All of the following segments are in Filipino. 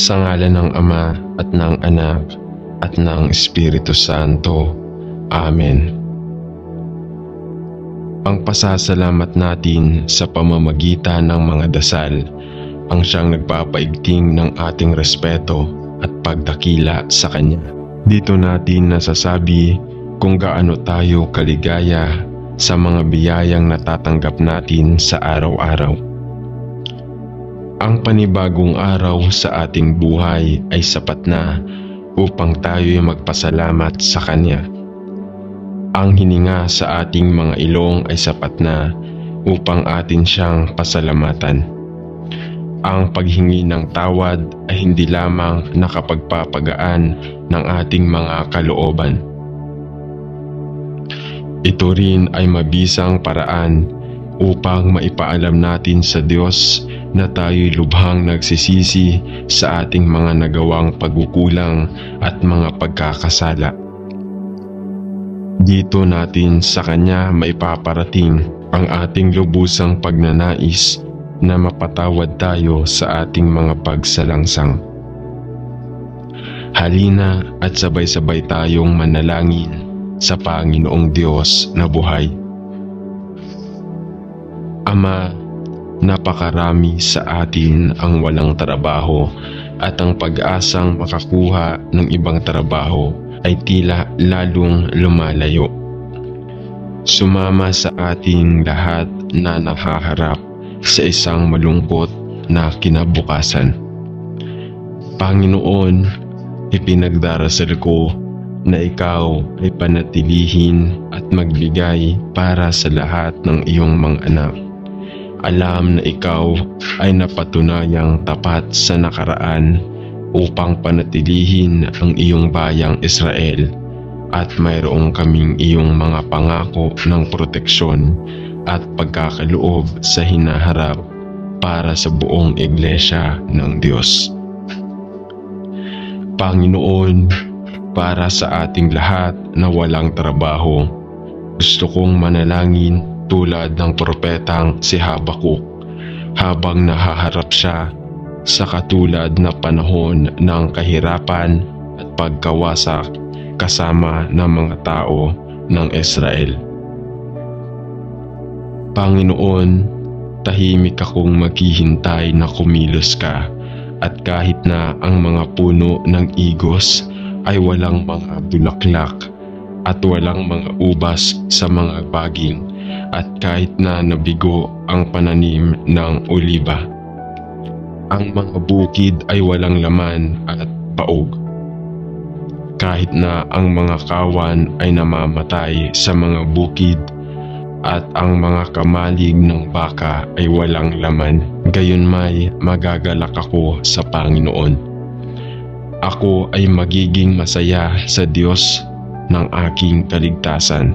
Sa ngalan ng Ama at ng Anak at ng Espiritu Santo. Amen. Ang pasasalamat natin sa pamamagitan ng mga dasal ang siyang nagpapaigting ng ating respeto at pagdakila sa Kanya. Dito natin nasasabi kung gaano tayo kaligaya sa mga biyayang natatanggap natin sa araw-araw. Ang panibagong araw sa ating buhay ay sapat na upang tayo'y magpasalamat sa Kanya. Ang hininga sa ating mga ilong ay sapat na upang atin siyang pasalamatan. Ang paghingi ng tawad ay hindi lamang nakapagpapagaan ng ating mga kalooban. Ito rin ay mabisang paraan upang maipaalam natin sa Diyos na tayo'y lubhang nagsisisi sa ating mga nagawang pagkukulang at mga pagkakasala. Dito natin sa Kanya maipaparating ang ating lubusang pagnanais na mapatawad tayo sa ating mga pagsalangsang. Halina at sabay-sabay tayong manalangin sa Panginoong Diyos na buhay. Ama, napakarami sa atin ang walang trabaho at ang pag-asang makakuha ng ibang trabaho ay tila lalong lumalayo. Sumama sa ating lahat na nakaharap sa isang malungkot na kinabukasan. Panginoon, ipinagdarasal ko na Ikaw ay panatilihin at magbigay para sa lahat ng iyong mga anak. Alam na Ikaw ay napatunayang tapat sa nakaraan upang panatilihin ang iyong bayang Israel at mayroong kaming iyong mga pangako ng proteksyon at pagkakaloob sa hinaharap para sa buong iglesia ng Diyos. Panginoon, para sa ating lahat na walang trabaho, gusto kong manalangin tulad ng propetang si Habakuk habang nahaharap siya sa katulad na panahon ng kahirapan at pagkawasak kasama ng mga tao ng Israel. Panginoon, tahimik akong maghihintay na kumilos ka at kahit na ang mga puno ng igos ay walang mga bulaklak at walang mga ubas sa mga baging at kahit na nabigo ang pananim ng oliba. Ang mga bukid ay walang laman at paog. Kahit na ang mga kawan ay namamatay sa mga bukid at ang mga kamalig ng baka ay walang laman, gayunmay magagalak ako sa Panginoon. Ako ay magiging masaya sa Diyos ng aking kaligtasan.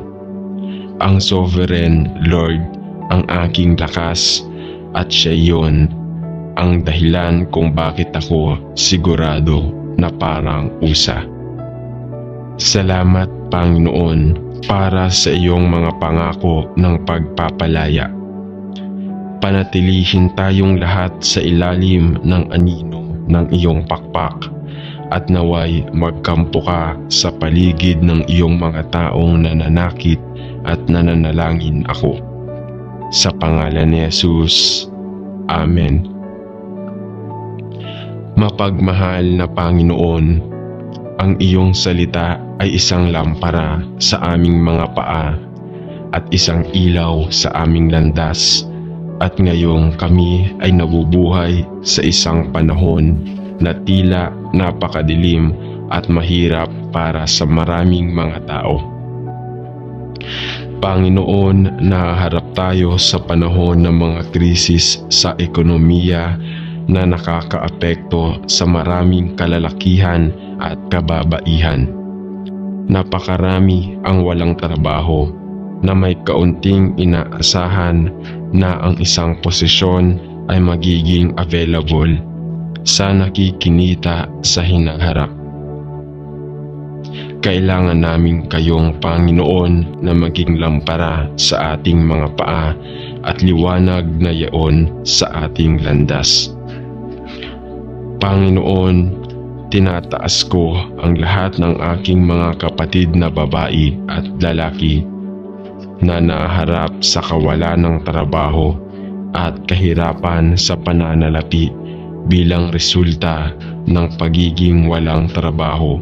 Ang Sovereign Lord ang aking lakas at siya iyon ang dahilan kung bakit ako sigurado na parang usa. Salamat Panginoon para sa iyong mga pangako ng pagpapalaya. Panatilihin tayong lahat sa ilalim ng anino ng iyong pakpak at naway magkampo ka sa paligid ng iyong mga taong nananakit at nananalangin ako. Sa pangalan ni Jesus. Amen. Mapagmahal na Panginoon, ang iyong salita ay isang lampara sa aming mga paa at isang ilaw sa aming landas. At ngayong kami ay nabubuhay sa isang panahon na tila napakadilim at mahirap para sa maraming mga tao. Panginoon, nahaharap tayo sa panahon ng mga krisis sa ekonomiya na nakakaapekto sa maraming kalalakihan at kababaihan. Napakarami ang walang trabaho na may kaunting inaasahan na ang isang posisyon ay magiging available sa nakikinita sa hinaharap. Kailangan namin kayong Panginoon na maging lampara sa ating mga paa at liwanag na yaon sa ating landas. Panginoon, tinataas ko ang lahat ng aking mga kapatid na babae at lalaki na naharap sa kawalan ng trabaho at kahirapan sa pananalapi bilang resulta ng pagiging walang trabaho,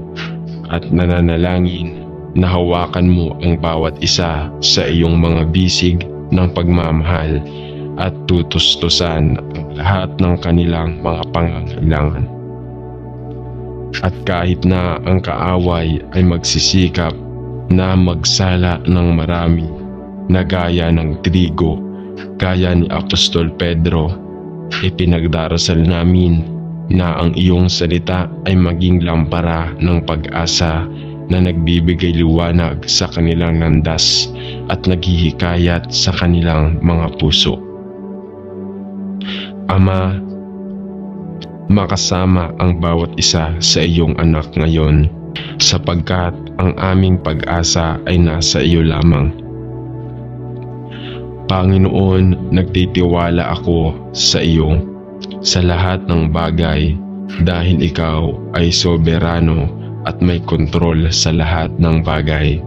at nananalangin na hawakan mo ang bawat isa sa iyong mga bisig ng pagmamahal at tutustusan ang lahat ng kanilang mga pangangailangan. At kahit na ang kaaway ay magsisikap na magsala ng marami na gaya ng trigo, gaya ni Apostol Pedro, ipinagdarasal namin na ang iyong salita ay maging lampara ng pag-asa na nagbibigay liwanag sa kanilang landas at naghihikayat sa kanilang mga puso. Ama, makasama ang bawat isa sa iyong anak ngayon, sapagkat ang aming pag-asa ay nasa iyo lamang. Panginoon, nagtitiwala ako sa iyo sa lahat ng bagay dahil ikaw ay soberano at may kontrol sa lahat ng bagay.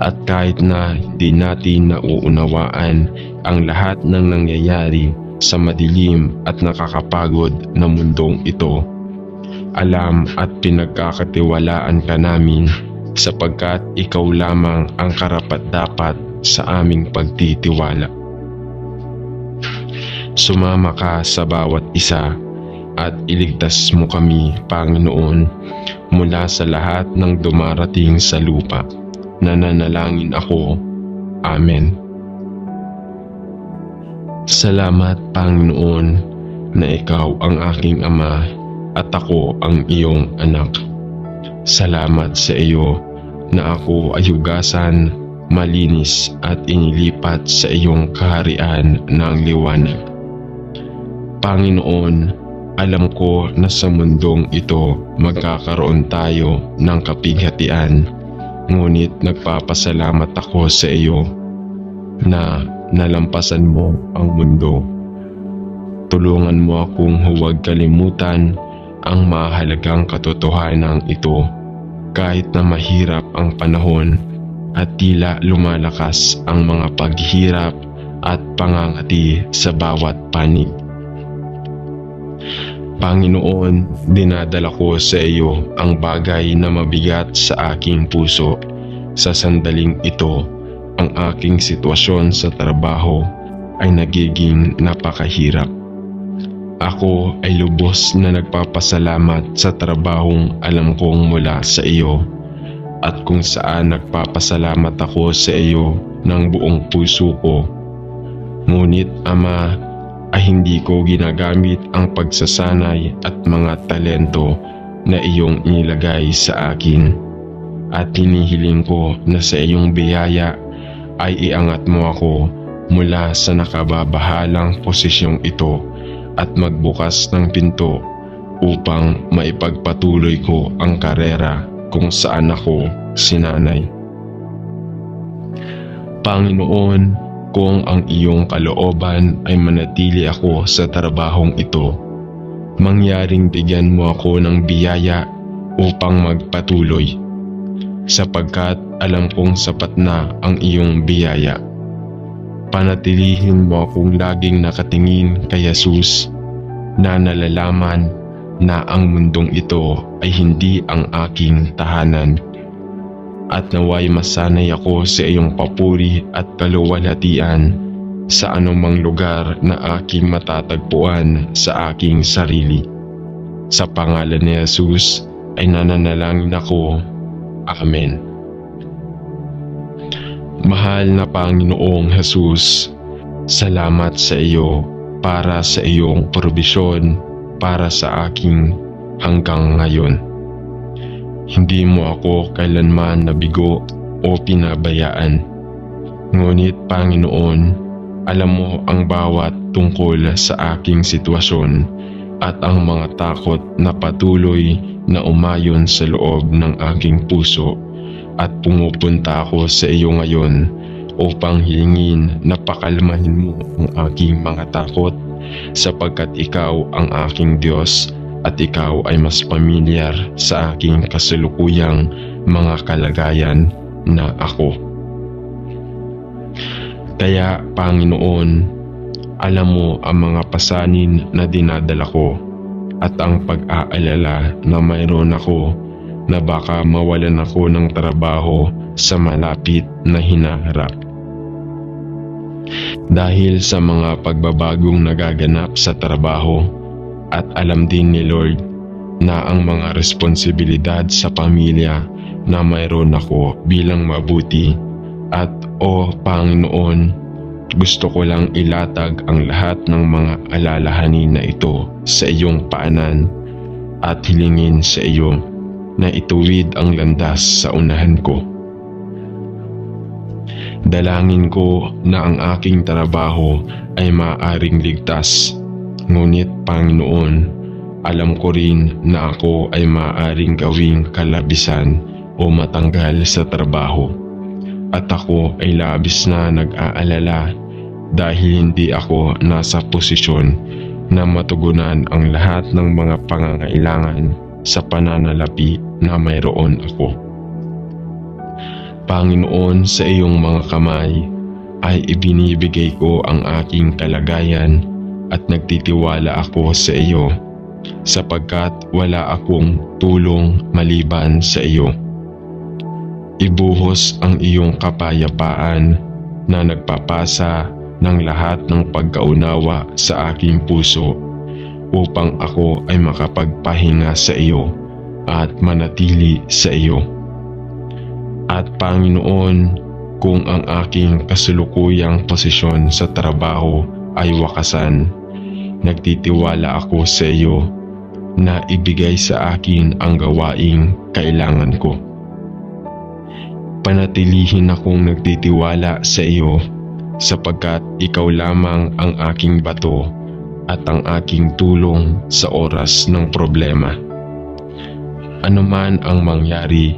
At kahit na hindi natin nauunawaan ang lahat ng nangyayari sa madilim at nakakapagod na mundong ito, alam at pinagkakatiwalaan ka namin sapagkat ikaw lamang ang karapat-dapat sa aming pagtitiwala. Sumama ka sa bawat isa at iligtas mo kami, Panginoon, mula sa lahat ng dumarating sa lupa. Nananalangin ako. Amen. Salamat, Panginoon, na ikaw ang aking ama at ako ang iyong anak. Salamat sa iyo na ako ay hugasan, malinis at inilipat sa iyong kaharian ng liwanag. Panginoon, alam ko na sa mundong ito magkakaroon tayo ng kapighatian, ngunit nagpapasalamat ako sa iyo na nalampasan mo ang mundo. Tulungan mo akong huwag kalimutan ang mahalagang katotohanan ito kahit na mahirap ang panahon at tila lumalakas ang mga paghihirap at pangangati sa bawat panig. Panginoon, dinadala ko sa iyo ang bagay na mabigat sa aking puso. Sa sandaling ito, ang aking sitwasyon sa trabaho ay nagiging napakahirap. Ako ay lubos na nagpapasalamat sa trabahong alam kong mula sa iyo, at kung saan nagpapasalamat ako sa iyo ng buong puso ko. Ngunit Ama, ay hindi ko ginagamit ang pagsasanay at mga talento na iyong inilagay sa akin. At hinihiling ko na sa iyong biyaya ay iangat mo ako mula sa nakababahalang posisyong ito at magbukas ng pinto upang maipagpatuloy ko ang karera kung saan ako sinanay. Panginoon, kung ang iyong kalooban ay manatili ako sa trabahong ito, mangyaring bigyan mo ako ng biyaya upang magpatuloy, sapagkat alam kong sapat na ang iyong biyaya. Panatilihin mo akong laging nakatingin kay Jesus, na nalalaman na ang mundong ito ay hindi ang aking tahanan. At naway masanay ako sa iyong papuri at kaluwalhatian sa anumang lugar na aking matatagpuan sa aking sarili. Sa pangalan ni Jesus ay nananalangin ako. Amen. Mahal na Panginoong Jesus, salamat sa iyo para sa iyong probisyon para sa aking hanggang ngayon. Hindi mo ako kailanman nabigo o pinabayaan. Ngunit Panginoon, alam mo ang bawat tungkol sa aking sitwasyon at ang mga takot na patuloy na umayon sa loob ng aking puso, at pumupunta ako sa iyo ngayon upang hilingin na pakalmahin mo ang aking mga takot, sapagkat ikaw ang aking Diyos at ikaw ay mas pamilyar sa aking kasalukuyang mga kalagayan na ako. Kaya Panginoon, alam mo ang mga pasanin na dinadala ko at ang pag-aalala na mayroon ako na baka mawalan ako ng trabaho sa malapit na hinaharap. Dahil sa mga pagbabagong nagaganap sa trabaho at alam din ni Lord na ang mga responsibilidad sa pamilya na mayroon ako bilang mabuti at Panginoon, gusto ko lang ilatag ang lahat ng mga alalahanin na ito sa iyong paanan at hilingin sa iyo na ituwid ang landas sa unahan ko. Dalangin ko na ang aking trabaho ay maaaring ligtas, ngunit Panginoon, alam ko rin na ako ay maaaring gawing kalabisan o matanggal sa trabaho. At ako ay labis na nag-aalala dahil hindi ako nasa posisyon na matugunan ang lahat ng mga pangangailangan sa pananalapi na mayroon ako. Panginoon, sa iyong mga kamay ay ibinibigay ko ang aking kalagayan at nagtitiwala ako sa iyo sapagkat wala akong tulong maliban sa iyo. Ibuhos ang iyong kapayapaan na nagpapasa ng lahat ng pagkaunawa sa aking puso upang ako ay makapagpahinga sa iyo at manatili sa iyo. At Panginoon, kung ang aking kasulukuyang posisyon sa trabaho ay wakasan, nagtitiwala ako sa iyo na ibigay sa akin ang gawaing kailangan ko. Panatilihin akong nagtitiwala sa iyo sapagkat ikaw lamang ang aking bato at ang aking tulong sa oras ng problema. Ano man ang mangyari,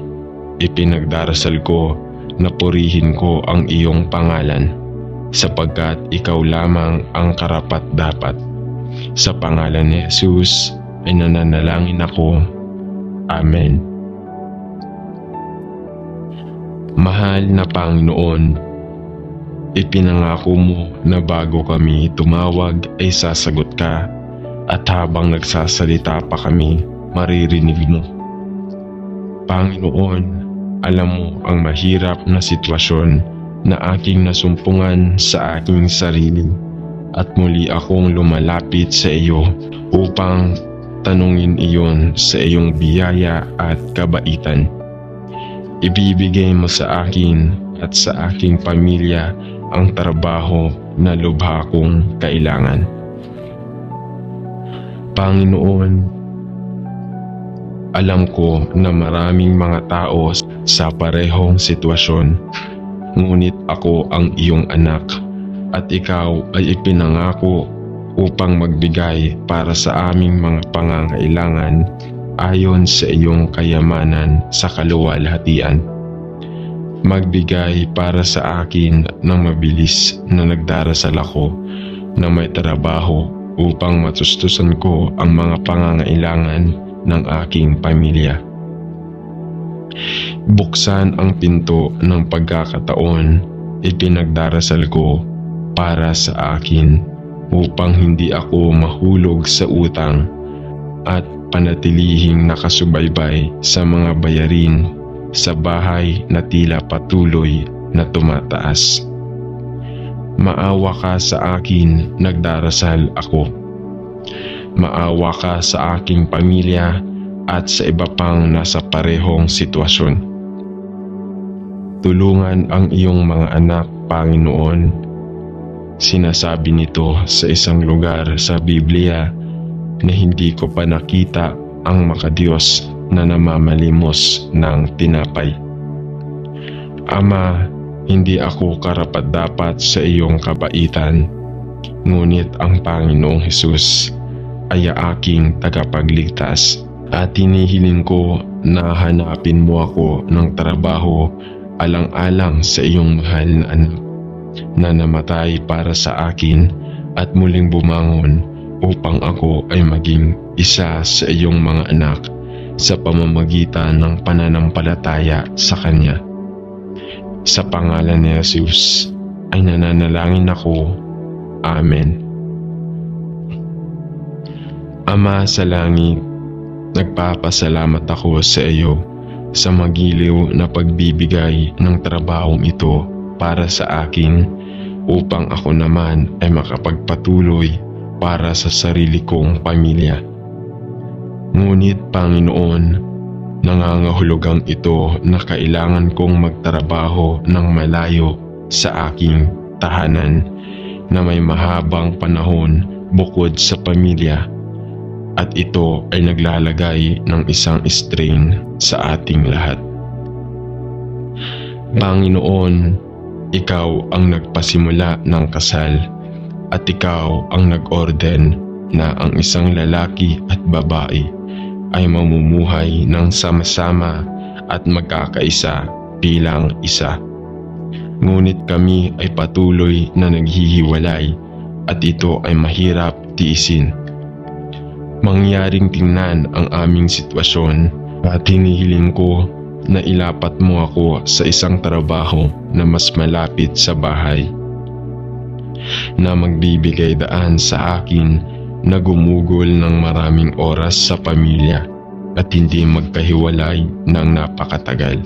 ipinagdarasal ko na purihin ko ang iyong pangalan sapagkat ikaw lamang ang karapat-dapat. Sa pangalan ni Jesus ay nananalangin ako. Amen. Mahal na Panginoon, ipinangako mo na bago kami tumawag ay sasagot ka at habang nagsasalita pa kami, maririnig mo. Panginoon, alam mo ang mahirap na sitwasyon na aking nasumpungan sa aking sarili at muli akong lumalapit sa iyo upang tanungin iyon sa iyong biyaya at kabaitan. Ibibigay mo sa akin at sa aking pamilya ang trabaho na lubha kong kailangan. Panginoon, alam ko na maraming mga tao sa parehong sitwasyon, ngunit ako ang iyong anak at ikaw ay ipinangako upang magbigay para sa aming mga pangangailangan ayon sa iyong kayamanan sa kaluwalhatian. Magbigay para sa akin ng mabilis na nagdarasal ako na may trabaho upang matustusan ko ang mga pangangailangan ng aking pamilya. Buksan ang pinto ng pagkakataon, ipinagdarasal ko para sa akin upang hindi ako mahulog sa utang at panatilihing nakasubaybay sa mga bayarin sa bahay na tila patuloy na tumataas. Maawa ka sa akin, nagdarasal ako. Maawa ka sa aking pamilya at sa iba pang nasa parehong sitwasyon. Tulungan ang iyong mga anak, Panginoon. Sinasabi nito sa isang lugar sa Biblia na hindi ko pa nakita ang makadiyos na namamalimos ng tinapay. Ama, hindi ako karapat-dapat sa iyong kabaitan, ngunit ang Panginoong Hesus ay aking tagapagligtas at hinihiling ko na hanapin mo ako ng trabaho alang-alang sa iyong mahal na anak na namatay para sa akin at muling bumangon upang ako ay maging isa sa iyong mga anak sa pamamagitan ng pananampalataya sa Kanya. Sa pangalan ni Jesus ay nananalangin ako. Amen. Ama sa langit, nagpapasalamat ako sa iyo sa magiliw na pagbibigay ng trabahong ito para sa akin upang ako naman ay makapagpatuloy para sa sarili kong pamilya. Ngunit Panginoon, nangangahulugang ito na kailangan kong magtrabaho ng malayo sa aking tahanan na may mahabang panahon bukod sa pamilya, at ito ay naglalagay ng isang strain sa ating lahat. Panginoon, ikaw ang nagpasimula ng kasal at ikaw ang nag-orden na ang isang lalaki at babae ay mamumuhay ng sama-sama at magkakaisa bilang isa. Ngunit kami ay patuloy na naghihiwalay at ito ay mahirap tiisin. Mangyaring tingnan ang aming sitwasyon at hinihiling ko na ilapat mo ako sa isang trabaho na mas malapit sa bahay, na magbibigay daan sa akin na gumugol ng maraming oras sa pamilya at hindi magkahiwalay ng napakatagal.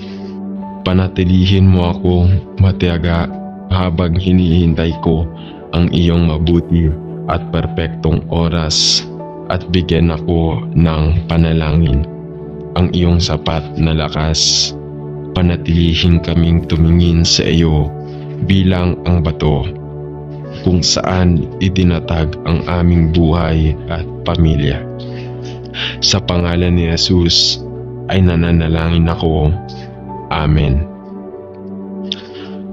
Panatilihin mo ako matiyaga habang hinihintay ko ang iyong mabuti at perpektong oras, at bigyan ako ng panalangin, ang iyong sapat na lakas. Panatilihin kaming tumingin sa iyo bilang ang bato kung saan itinatag ang aming buhay at pamilya. Sa pangalan ni Jesus ay nananalangin ako. Amen.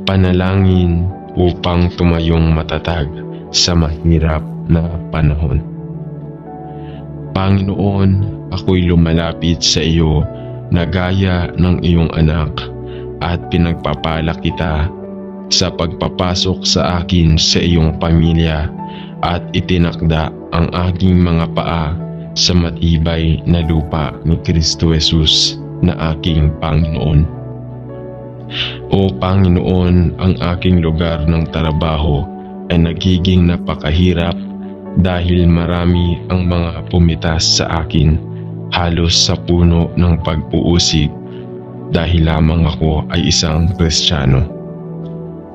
Panalangin upang tumayong matatag sa mahirap na panahon. Panginoon, ako'y lumalapit sa iyo na gaya ng iyong anak at pinagpapala kita sa pagpapasok sa akin sa iyong pamilya at itinakda ang aking mga paa sa matibay na lupa ni Kristo Jesus na aking Panginoon. O Panginoon, ang aking lugar ng trabaho ay nagiging napakahirap dahil marami ang mga pumitas sa akin, halos sa puno ng pag-uusig dahil lamang ako ay isang Kristiyano.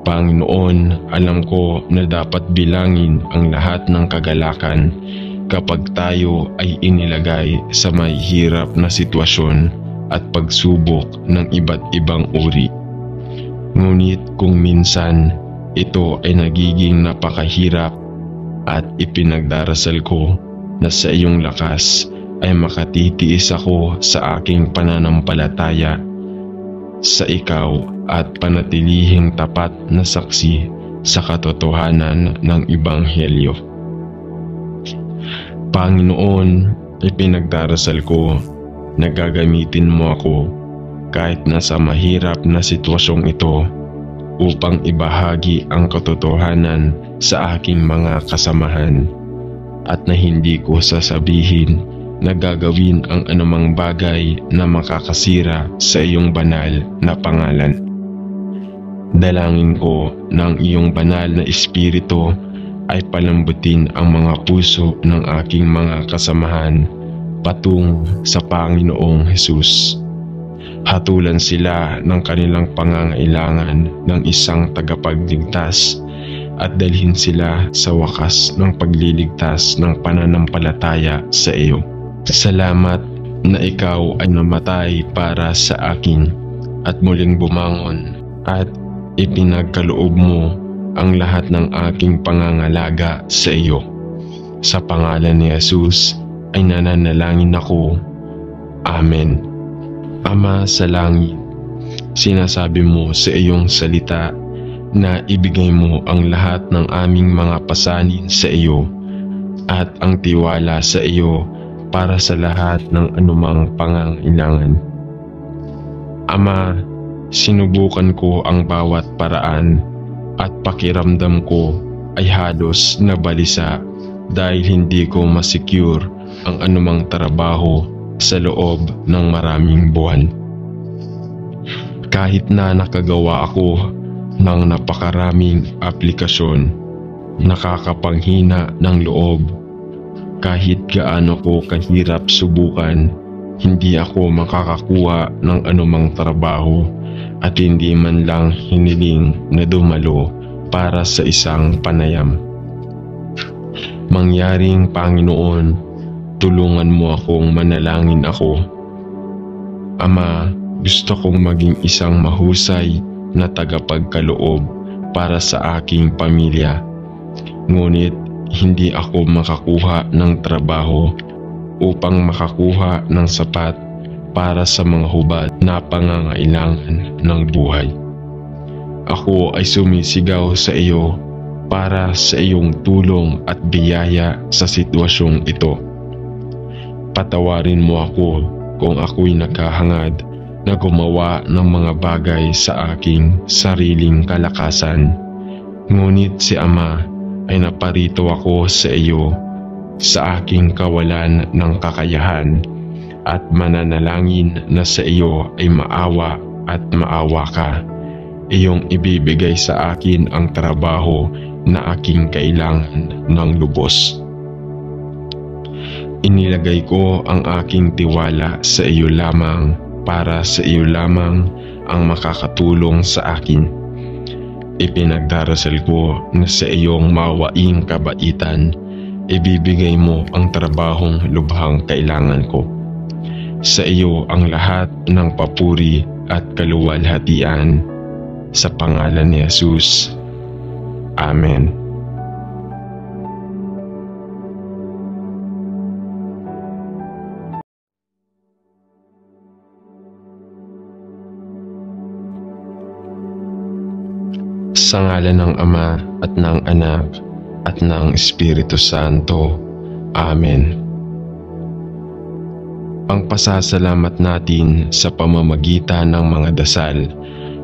Panginoon, alam ko na dapat bilangin ang lahat ng kagalakan kapag tayo ay inilagay sa may hirap na sitwasyon at pagsubok ng iba't ibang uri. Ngunit kung minsan ito ay nagiging napakahirap, at ipinagdarasal ko na sa iyong lakas ay makatitiis ako sa aking pananampalataya sa ikaw at panatilihing tapat na saksi sa katotohanan ng Ebanghelyo. Panginoon, ipinagdarasal ko na gagamitin mo ako kahit nasa mahirap na sitwasyong ito upang ibahagi ang katotohanan sa aking mga kasamahan, at na hindi ko sasabihin na gagawin ang anumang bagay na makakasira sa iyong banal na pangalan. Dalangin ko ng iyong banal na espiritu ay palambutin ang mga puso ng aking mga kasamahan patungo sa Panginoong Hesus. Hatulan sila ng kanilang pangangailangan ng isang tagapagligtas at dalhin sila sa wakas ng pagliligtas ng pananampalataya sa iyo. Salamat na ikaw ay namatay para sa akin at muling bumangon at ipinagkaloob mo ang lahat ng aking pangangalaga sa iyo. Sa pangalan ni Jesus ay nananalangin ako. Amen. Ama sa langit, sinasabi mo sa iyong salita na ibigay mo ang lahat ng aming mga pasanin sa iyo at ang tiwala sa iyo para sa lahat ng anumang pangangailangan. Ama, sinubukan ko ang bawat paraan at pakiramdam ko ay halos nabalisa dahil hindi ko masecure ang anumang trabaho sa loob ng maraming buwan. Kahit na nakagawa ako ng napakaraming aplikasyon, nakakapanghina ng loob. Kahit gaano ko kahirap subukan, hindi ako makakakuha ng anumang trabaho at hindi man lang hiniling na dumalo para sa isang panayam. Mangyaring Panginoon, tulungan mo akong manalangin ako. Ama, gusto kong maging isang mahusay na tagapagkaloob para sa aking pamilya. Ngunit hindi ako makakuha ng trabaho upang makakuha ng sapat para sa mga hubad na pangangailangan ng buhay. Ako ay sumisigaw sa iyo para sa iyong tulong at biyaya sa sitwasyong ito. Patawarin mo ako kung ako'y naghahangad na gumawa ng mga bagay sa aking sariling kalakasan. Ngunit si Ama ay naparito ako sa iyo sa aking kawalan ng kakayahan at mananalangin na sa iyo ay maawa at maawa ka. Iyong ibibigay sa akin ang trabaho na aking kailangan ng lubos. Inilagay ko ang aking tiwala sa iyo lamang para sa iyo lamang ang makakatulong sa akin. Ipinagdarasal ko na sa iyong mawaing kabaitan, ibibigay mo ang trabahong lubhang kailangan ko. Sa iyo ang lahat ng papuri at kaluwalhatian. Sa pangalan ni Jesus. Amen. Sa ngalan ng Ama at ng Anak at ng Espiritu Santo. Amen. Ang pasasalamat natin sa pamamagitan ng mga dasal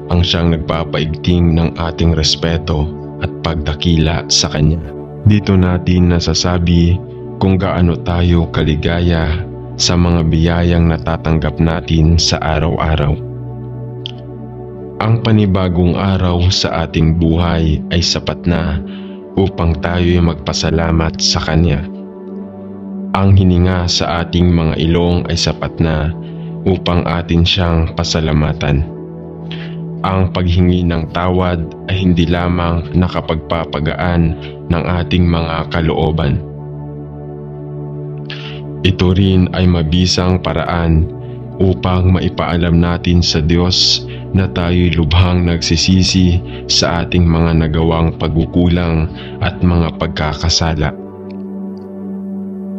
ang siyang nagpapaigting ng ating respeto at pagdakila sa Kanya. Dito natin nasasabi kung gaano tayo kaligaya sa mga biyayang natatanggap natin sa araw-araw. Ang panibagong araw sa ating buhay ay sapat na upang tayo'y magpasalamat sa Kanya. Ang hininga sa ating mga ilong ay sapat na upang atin siyang pasalamatan. Ang paghingi ng tawad ay hindi lamang nakapagpapagaan ng ating mga kalooban. Ito rin ay mabisang paraan upang maipaalam natin sa Diyos na tayo'y lubhang nagsisisi sa ating mga nagawang pagkukulang at mga pagkakasala.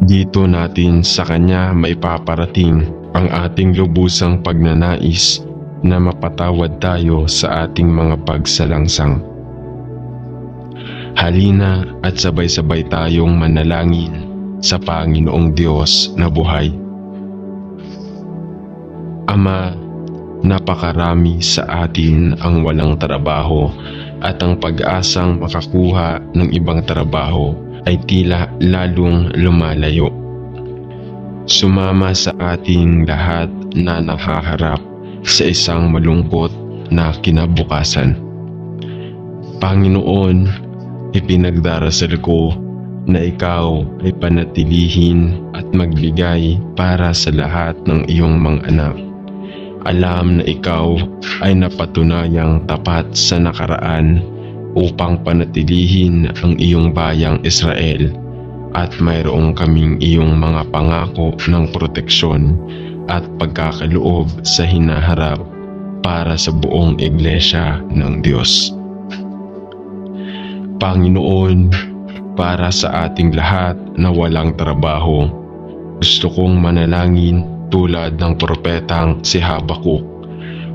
Dito natin sa Kanya maipaparating ang ating lubusang pagnanais na mapatawad tayo sa ating mga pagsalangsang. Halina at sabay-sabay tayong manalangin sa Panginoong Diyos na buhay. Ama, napakarami sa atin ang walang trabaho at ang pag-asang makakuha ng ibang trabaho ay tila lalong lumalayo. Sumama sa ating lahat na nakaharap sa isang malungkot na kinabukasan. Panginoon, ipinagdarasal ko na ikaw ay panatilihin at magbigay para sa lahat ng iyong mga anak. Alam na ikaw ay napatunayang tapat sa nakaraan upang panatilihin ang iyong bayang Israel at mayroong kaming iyong mga pangako ng proteksyon at pagkakaloob sa hinaharap para sa buong iglesia ng Diyos. Panginoon, para sa ating lahat na walang trabaho, gusto kong manalangin tulad ng propetang si Habakuk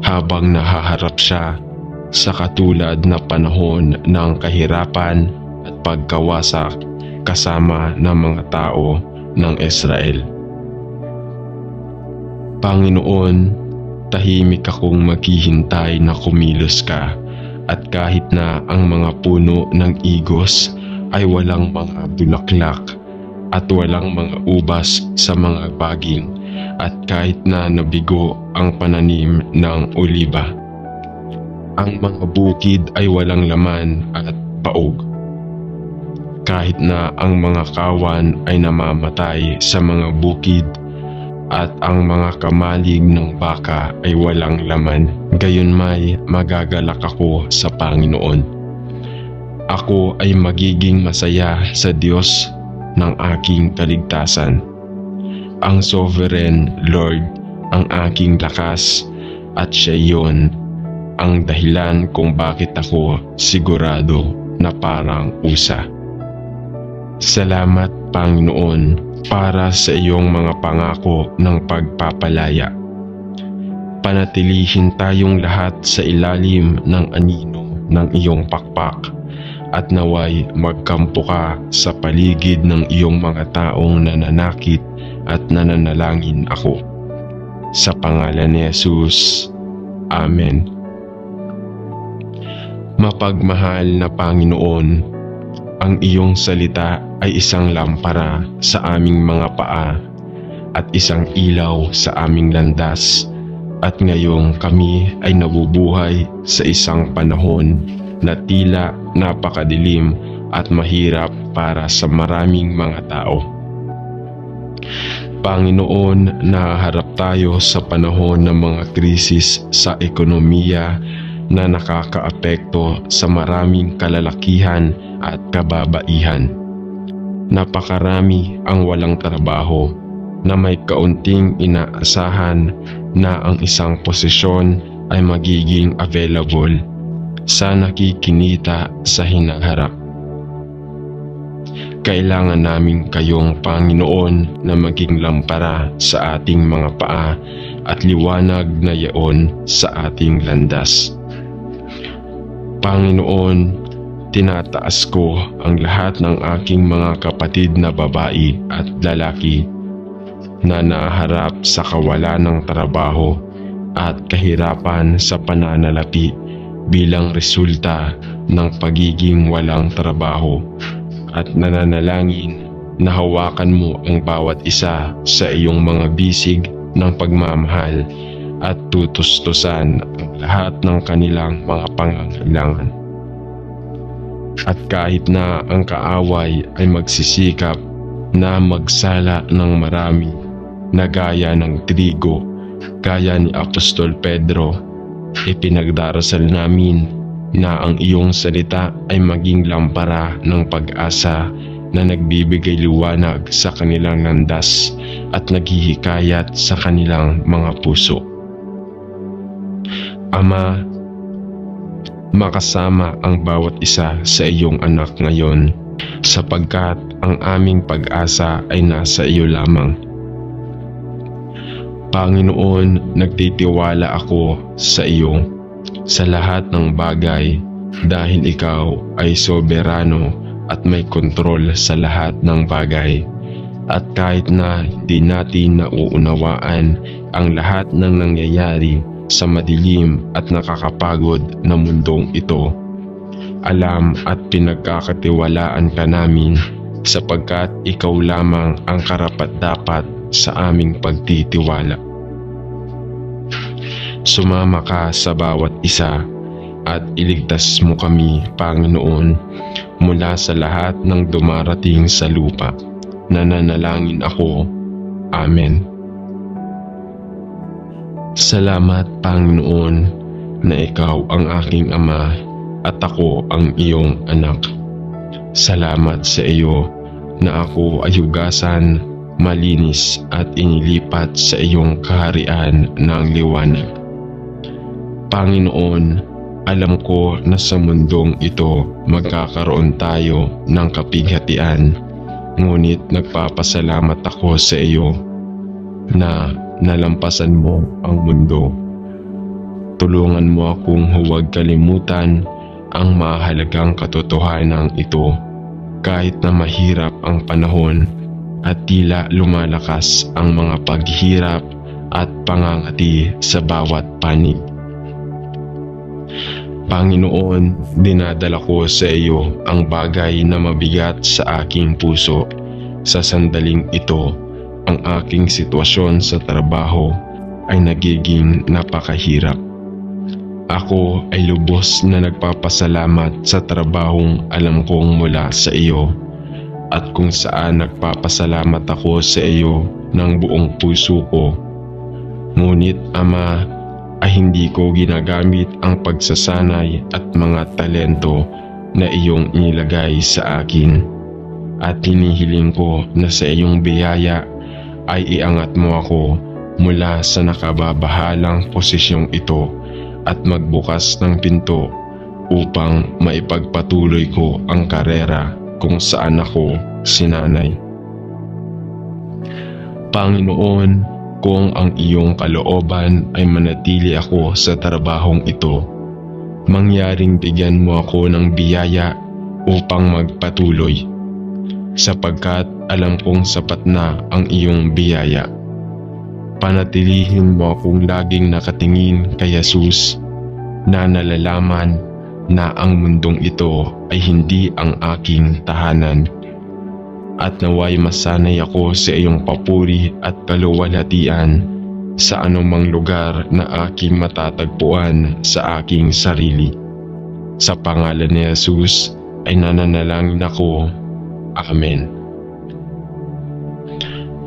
habang nahaharap siya sa katulad na panahon ng kahirapan at pagkawasak kasama ng mga tao ng Israel. Panginoon, tahimik akong maghihintay na kumilos ka at kahit na ang mga puno ng igos ay walang mga bulaklak at walang mga ubas sa mga baging, at kahit na nabigo ang pananim ng oliba. Ang mga bukid ay walang laman at paog. Kahit na ang mga kawan ay namamatay sa mga bukid at ang mga kamalig ng baka ay walang laman, gayunmay magagalak ako sa Panginoon. Ako ay magiging masaya sa Diyos ng aking kaligtasan. Ang Sovereign Lord ang aking lakas, at siya iyon ang dahilan kung bakit ako sigurado na parang usa. Salamat, Panginoon, para sa iyong mga pangako ng pagpapalaya. Panatilihin tayong lahat sa ilalim ng anino ng iyong pakpak, at naway magkampo ka sa paligid ng iyong mga taong nananakit at nananalangin ako. Sa pangalan ni Jesus. Amen. Mapagmahal na Panginoon, ang iyong salita ay isang lampara sa aming mga paa at isang ilaw sa aming landas. At ngayong kami ay nabubuhay sa isang panahon na tila napakadilim at mahirap para sa maraming mga tao. Panginoon, nahaharap tayo sa panahon ng mga krisis sa ekonomiya na nakakaapekto sa maraming kalalakihan at kababaihan. Napakarami ang walang trabaho na may kaunting inaasahan na ang isang posisyon ay magiging available sa nakikinita sa hinaharap. Kailangan namin kayong Panginoon na maging lampara sa ating mga paa at liwanag na yaon sa ating landas. Panginoon, tinataas ko ang lahat ng aking mga kapatid na babae at lalaki na naharap sa kawalan ng trabaho at kahirapan sa pananalapi bilang resulta ng pagiging walang trabaho, at nananalangin na hawakan mo ang bawat isa sa iyong mga bisig ng pagmamahal at tutustusan ang lahat ng kanilang mga pangangailangan. At kahit na ang kaaway ay magsisikap na magsala ng marami na gaya ng trigo, gaya ni Apostol Pedro, ipinagdarasal namin na ang iyong salita ay maging lampara ng pag-asa na nagbibigay liwanag sa kanilang landas at naghihikayat sa kanilang mga puso. Ama, makasama ang bawat isa sa iyong anak ngayon, sapagkat ang aming pag-asa ay nasa iyo lamang. Panginoon, nagtitiwala ako sa iyo sa lahat ng bagay dahil ikaw ay soberano at may kontrol sa lahat ng bagay. At kahit na hindi natin nauunawaan ang lahat ng nangyayari sa madilim at nakakapagod na mundong ito, alam at pinagkakatiwalaan ka namin sapagkat ikaw lamang ang karapat-dapat sa aming pagtitiwala. Sumama ka sa bawat isa at iligtas mo kami, Panginoon, mula sa lahat ng dumarating sa lupa. Nananalangin ako. Amen. Salamat, Panginoon, na ikaw ang aking ama at ako ang iyong anak. Salamat sa iyo na ako ay hugasan, malinis at inilipat sa iyong kaharian ng liwanag. Panginoon, alam ko na sa mundong ito magkakaroon tayo ng kapighatian, ngunit nagpapasalamat ako sa iyo na nalampasan mo ang mundo. Tulungan mo akong huwag kalimutan ang mahalagang katotohanan ito kahit na mahirap ang panahon at tila lumalakas ang mga paghihirap at pangangati sa bawat panig. Panginoon, dinadala ko sa iyo ang bagay na mabigat sa aking puso Sa sandaling ito, ang aking sitwasyon sa trabaho ay nagiging napakahirap. Ako ay lubos na nagpapasalamat sa trabahong alam kong mula sa iyo, at kung saan nagpapasalamat ako sa iyo ng buong puso ko. Ngunit Ama, ay hindi ko ginagamit ang pagsasanay at mga talento na iyong inilagay sa akin. At hinihiling ko na sa iyong biyaya ay iangat mo ako mula sa nakababahalang posisyong ito at magbukas ng pinto upang maipagpatuloy ko ang karera kung saan ako sinanay. Panginoon, kung ang iyong kalooban ay manatili ako sa trabahong ito, mangyaring bigyan mo ako ng biyaya upang magpatuloy, sapagkat alam kong sapat na ang iyong biyaya. Panatilihin mo akong laging nakatingin kay Jesus, na nalalaman na ang mundong ito ay hindi ang aking tahanan. At naway masanay ako sa iyong papuri at kaluwalhatian sa anumang lugar na aking matatagpuan sa aking sarili. Sa pangalan ni Jesus ay nananalangin ako. Amen.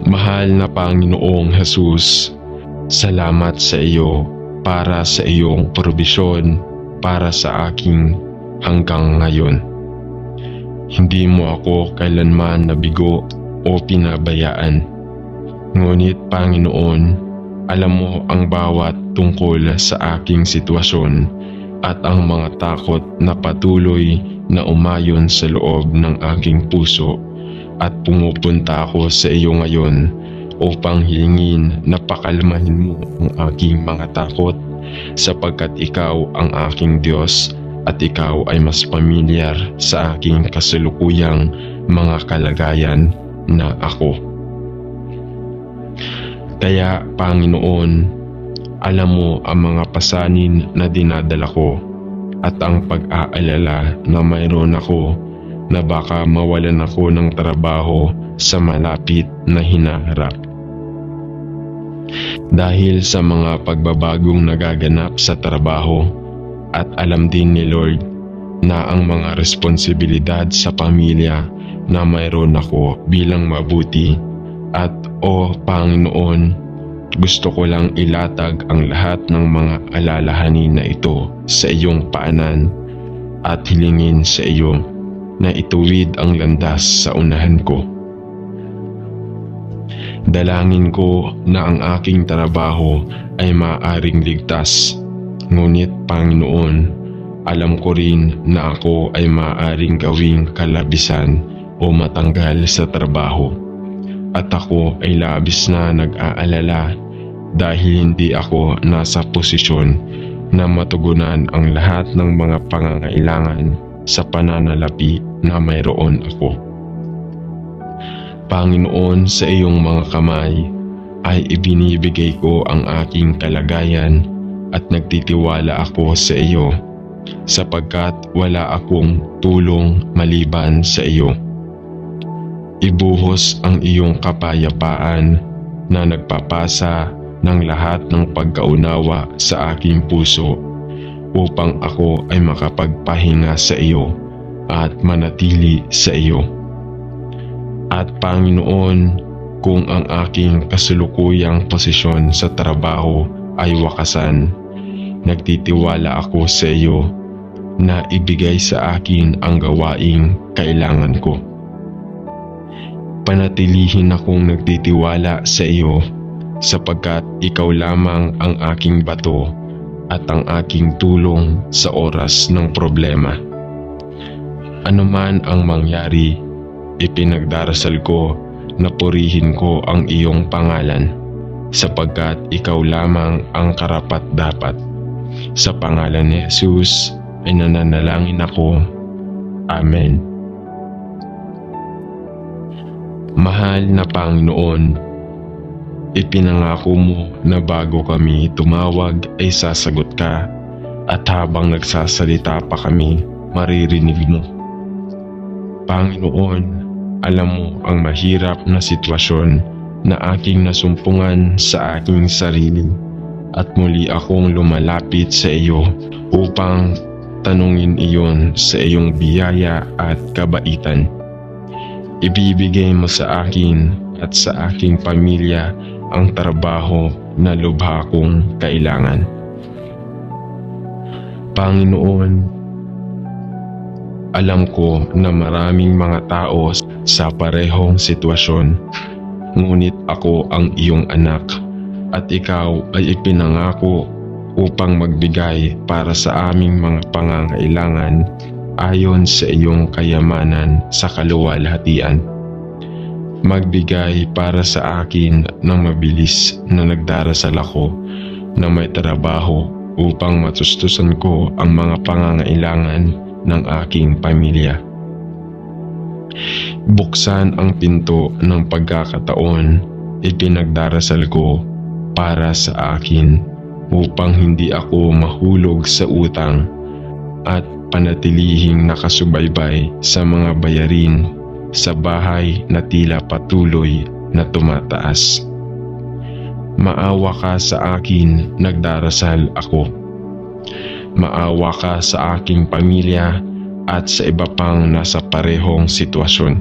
Mahal na Panginoong Jesus, salamat sa iyo para sa iyong probisyon para sa aking hanggang ngayon. Hindi mo ako kailanman nabigo o pinabayaan. Ngunit Panginoon, alam mo ang bawat tungkol sa aking sitwasyon at ang mga takot na patuloy na umayon sa loob ng aking puso, at pumupunta ako sa iyo ngayon upang hilingin na pakalmahin mo ang aking mga takot, sapagkat ikaw ang aking Diyos at ikaw ay mas pamilyar sa aking kasalukuyang mga kalagayan na ako. Kaya Panginoon, alam mo ang mga pasanin na dinadala ko at ang pag-aalala na mayroon ako na baka mawalan ako ng trabaho sa malapit na hinaharap. Dahil sa mga pagbabagong nagaganap sa trabaho, at alam din ni Lord na ang mga responsibilidad sa pamilya na mayroon ako bilang mabuti, at Panginoon, gusto ko lang ilatag ang lahat ng mga alalahanin na ito sa iyong paanan at hilingin sa iyo na ituwid ang landas sa unahan ko. Dalangin ko na ang aking trabaho ay maaaring ligtas, ngunit Panginoon, alam ko rin na ako ay maaaring gawing kalabisan o matanggal sa trabaho. At ako ay labis na nag-aalala dahil hindi ako nasa posisyon na matugunan ang lahat ng mga pangangailangan sa pananalapi na mayroon ako. Panginoon, sa iyong mga kamay ay ibinibigay ko ang aking kalagayan at nagtitiwala ako sa iyo, sapagkat wala akong tulong maliban sa iyo. Ibuhos ang iyong kapayapaan na nagpapasa ng lahat ng pagkaunawa sa aking puso upang ako ay makapagpahinga sa iyo at manatili sa iyo. At Panginoon, kung ang aking kasalukuyang posisyon sa trabaho ay wakasan, nagtitiwala ako sa iyo na ibigay sa akin ang gawaing kailangan ko. Panatilihin akong nagtitiwala sa iyo, sapagkat ikaw lamang ang aking bato at ang aking tulong sa oras ng problema. Ano man ang mangyari, ipinagdarasal ko na purihin ko ang iyong pangalan, sapagkat ikaw lamang ang karapat-dapat. Sa pangalan ni Jesus ay nananalangin ako. Amen. Mahal na Panginoon, ipinangako mo na bago kami tumawag ay sasagot ka, at habang nagsasalita pa kami, maririnig mo. Panginoon, Alam mo ang mahirap na sitwasyon na aking nasumpungan sa aking sarili at muli akong lumalapit sa iyo upang tanungin iyon sa iyong biyaya at kabaitan. Ibibigay mo sa akin at sa aking pamilya ang trabaho na lubha kong kailangan. Panginoon, alam ko na maraming mga tao sa parehong sitwasyon, ngunit ako ang iyong anak at ikaw ay ipinangako upang magbigay para sa aming mga pangangailangan ayon sa iyong kayamanan sa kaluwalhatian. Magbigay para sa akin ng mabilis na nagdarasal ako na may trabaho upang matustusan ko ang mga pangangailangan ng aking pamilya. Buksan ang pinto ng pagkakataon ipinagdarasal ko para sa akin upang hindi ako mahulog sa utang at panatilihing nakasubaybay sa mga bayarin sa bahay na tila patuloy na tumataas. Maawa ka sa akin, nagdarasal ako. Maawa ka sa aking pamilya at sa iba pang nasa parehong sitwasyon.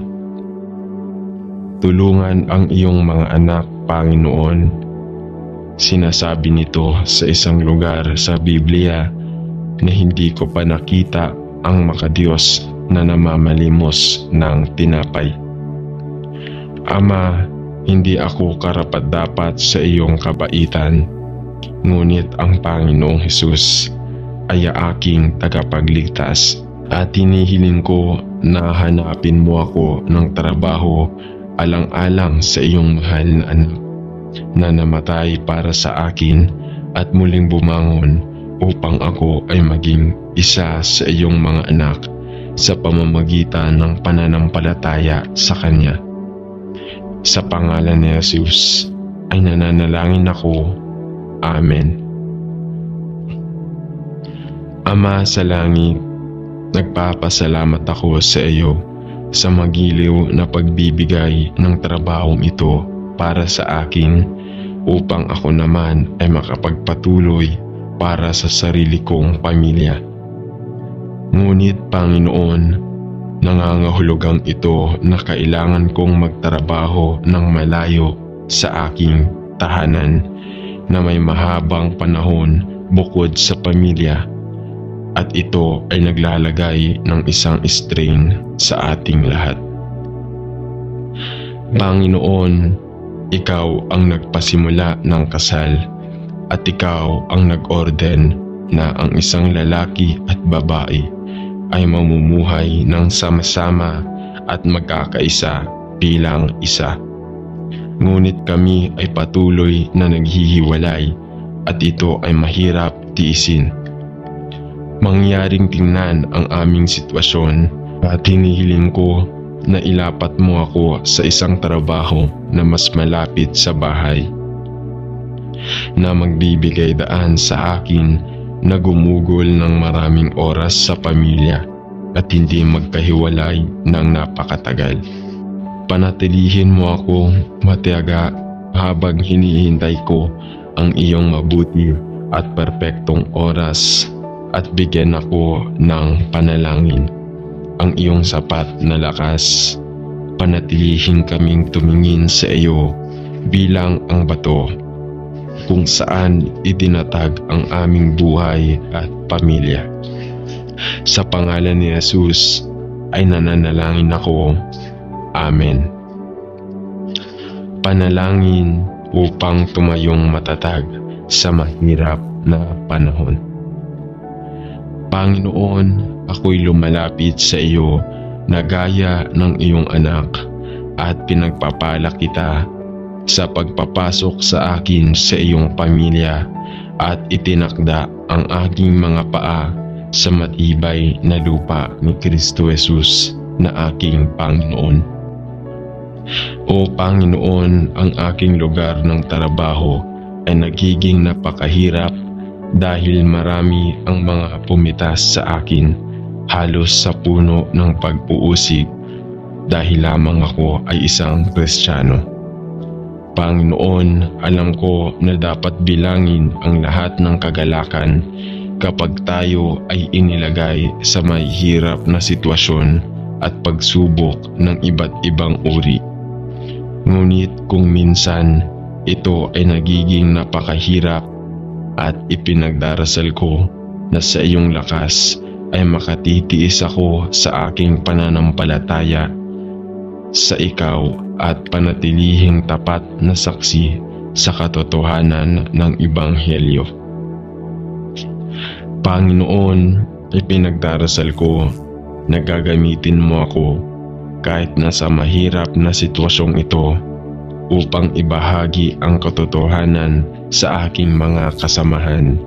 Tulungan ang iyong mga anak, Panginoon. Sinasabi nito sa isang lugar sa Biblia na hindi ko pa nakita ang makadiyos na namamalimos ng tinapay. Ama, hindi ako karapat-dapat sa iyong kabaitan, ngunit ang Panginoong Hesus ay aking tagapagligtas at hinihiling ko na hanapin mo ako ng trabaho alang-alang sa iyong mahal na anak na namatay para sa akin at muling bumangon upang ako ay maging isa sa iyong mga anak sa pamamagitan ng pananampalataya sa Kanya. Sa pangalan ni Jesus ay nananalangin ako. Amen. Ama sa langit, nagpapasalamat ako sa iyo sa magiliw na pagbibigay ng trabahong ito para sa akin upang ako naman ay makapagpatuloy para sa sarili kong pamilya. Ngunit Panginoon, nangangahulugang ito na kailangan kong magtrabaho ng malayo sa aking tahanan na may mahabang panahon bukod sa pamilya, at ito ay naglalagay ng isang strain sa ating lahat. Panginoon, ikaw ang nagpasimula ng kasal at ikaw ang nag-orden na ang isang lalaki at babae ay mamumuhay ng sama-sama at magkakaisa bilang isa. Ngunit kami ay patuloy na naghihiwalay at ito ay mahirap tiisin. Mangyaring tingnan ang aming sitwasyon at hinihiling ko na ilapat mo ako sa isang trabaho na mas malapit sa bahay, na magbibigay daan sa akin na gumugol ng maraming oras sa pamilya at hindi magkahiwalay ng napakatagal. Panatilihin mo ako matiyaga habang hinihintay ko ang iyong mabuti at perpektong oras, at bigyan ako ng panalangin ang iyong sapat na lakas. Panatilihin kaming tumingin sa iyo bilang ang bato kung saan itinatag ang aming buhay at pamilya. Sa pangalan ni Jesus ay nananalangin ako. Amen. Panalangin upang tumayong matatag sa mahirap na panahon. Panginoon, ako'y lumalapit sa iyo na gaya ng iyong anak at pinagpapala kita sa pagpapasok sa akin sa iyong pamilya at itinakda ang aking mga paa sa matibay na lupa ni Kristo Jesus na aking Panginoon. O Panginoon, ang aking lugar ng trabaho ay nagiging napakahirap dahil marami ang mga pumitas sa akin halos sa puno ng pag-uusig dahil lamang ako ay isang Kristiyano. Panginoon, alam ko na dapat bilangin ang lahat ng kagalakan kapag tayo ay inilagay sa mahihirap na sitwasyon at pagsubok ng iba't ibang uri. Ngunit kung minsan ito ay nagiging napakahirap at ipinagdarasal ko na sa iyong lakas ay makatitiis ako sa aking pananampalataya sa ikaw at panatilihing tapat na saksi sa katotohanan ng Ebanghelyo. Panginoon, ipinagdarasal ko na gagamitin mo ako kahit nasa mahirap na sitwasyong ito upang ibahagi ang katotohanan sa aking mga kasamahan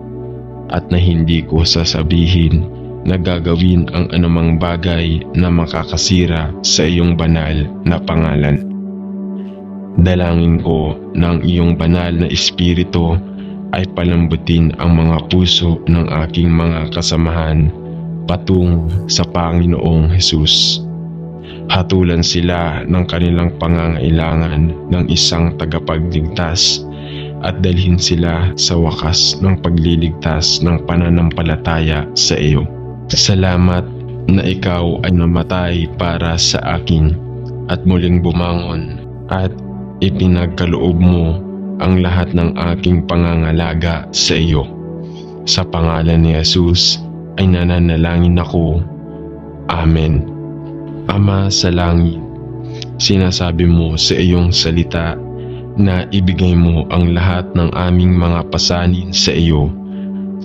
at na hindi ko sasabihin na gagawin ang anumang bagay na makakasira sa iyong banal na pangalan. Dalangin ko ng iyong banal na espiritu ay palambutin ang mga puso ng aking mga kasamahan patungo sa Panginoong Hesus. Hatulan sila ng kanilang pangangailangan ng isang tagapagligtas at dalhin sila sa wakas ng pagliligtas ng pananampalataya sa iyo. Salamat na ikaw ay namatay para sa akin at muling bumangon at ipinagkaloob mo ang lahat ng aking pangangalaga sa iyo. Sa pangalan ni Jesus ay nananalangin ako. Amen. Ama sa langit, sinasabi mo sa iyong salita na ibigay mo ang lahat ng aming mga pasanin sa iyo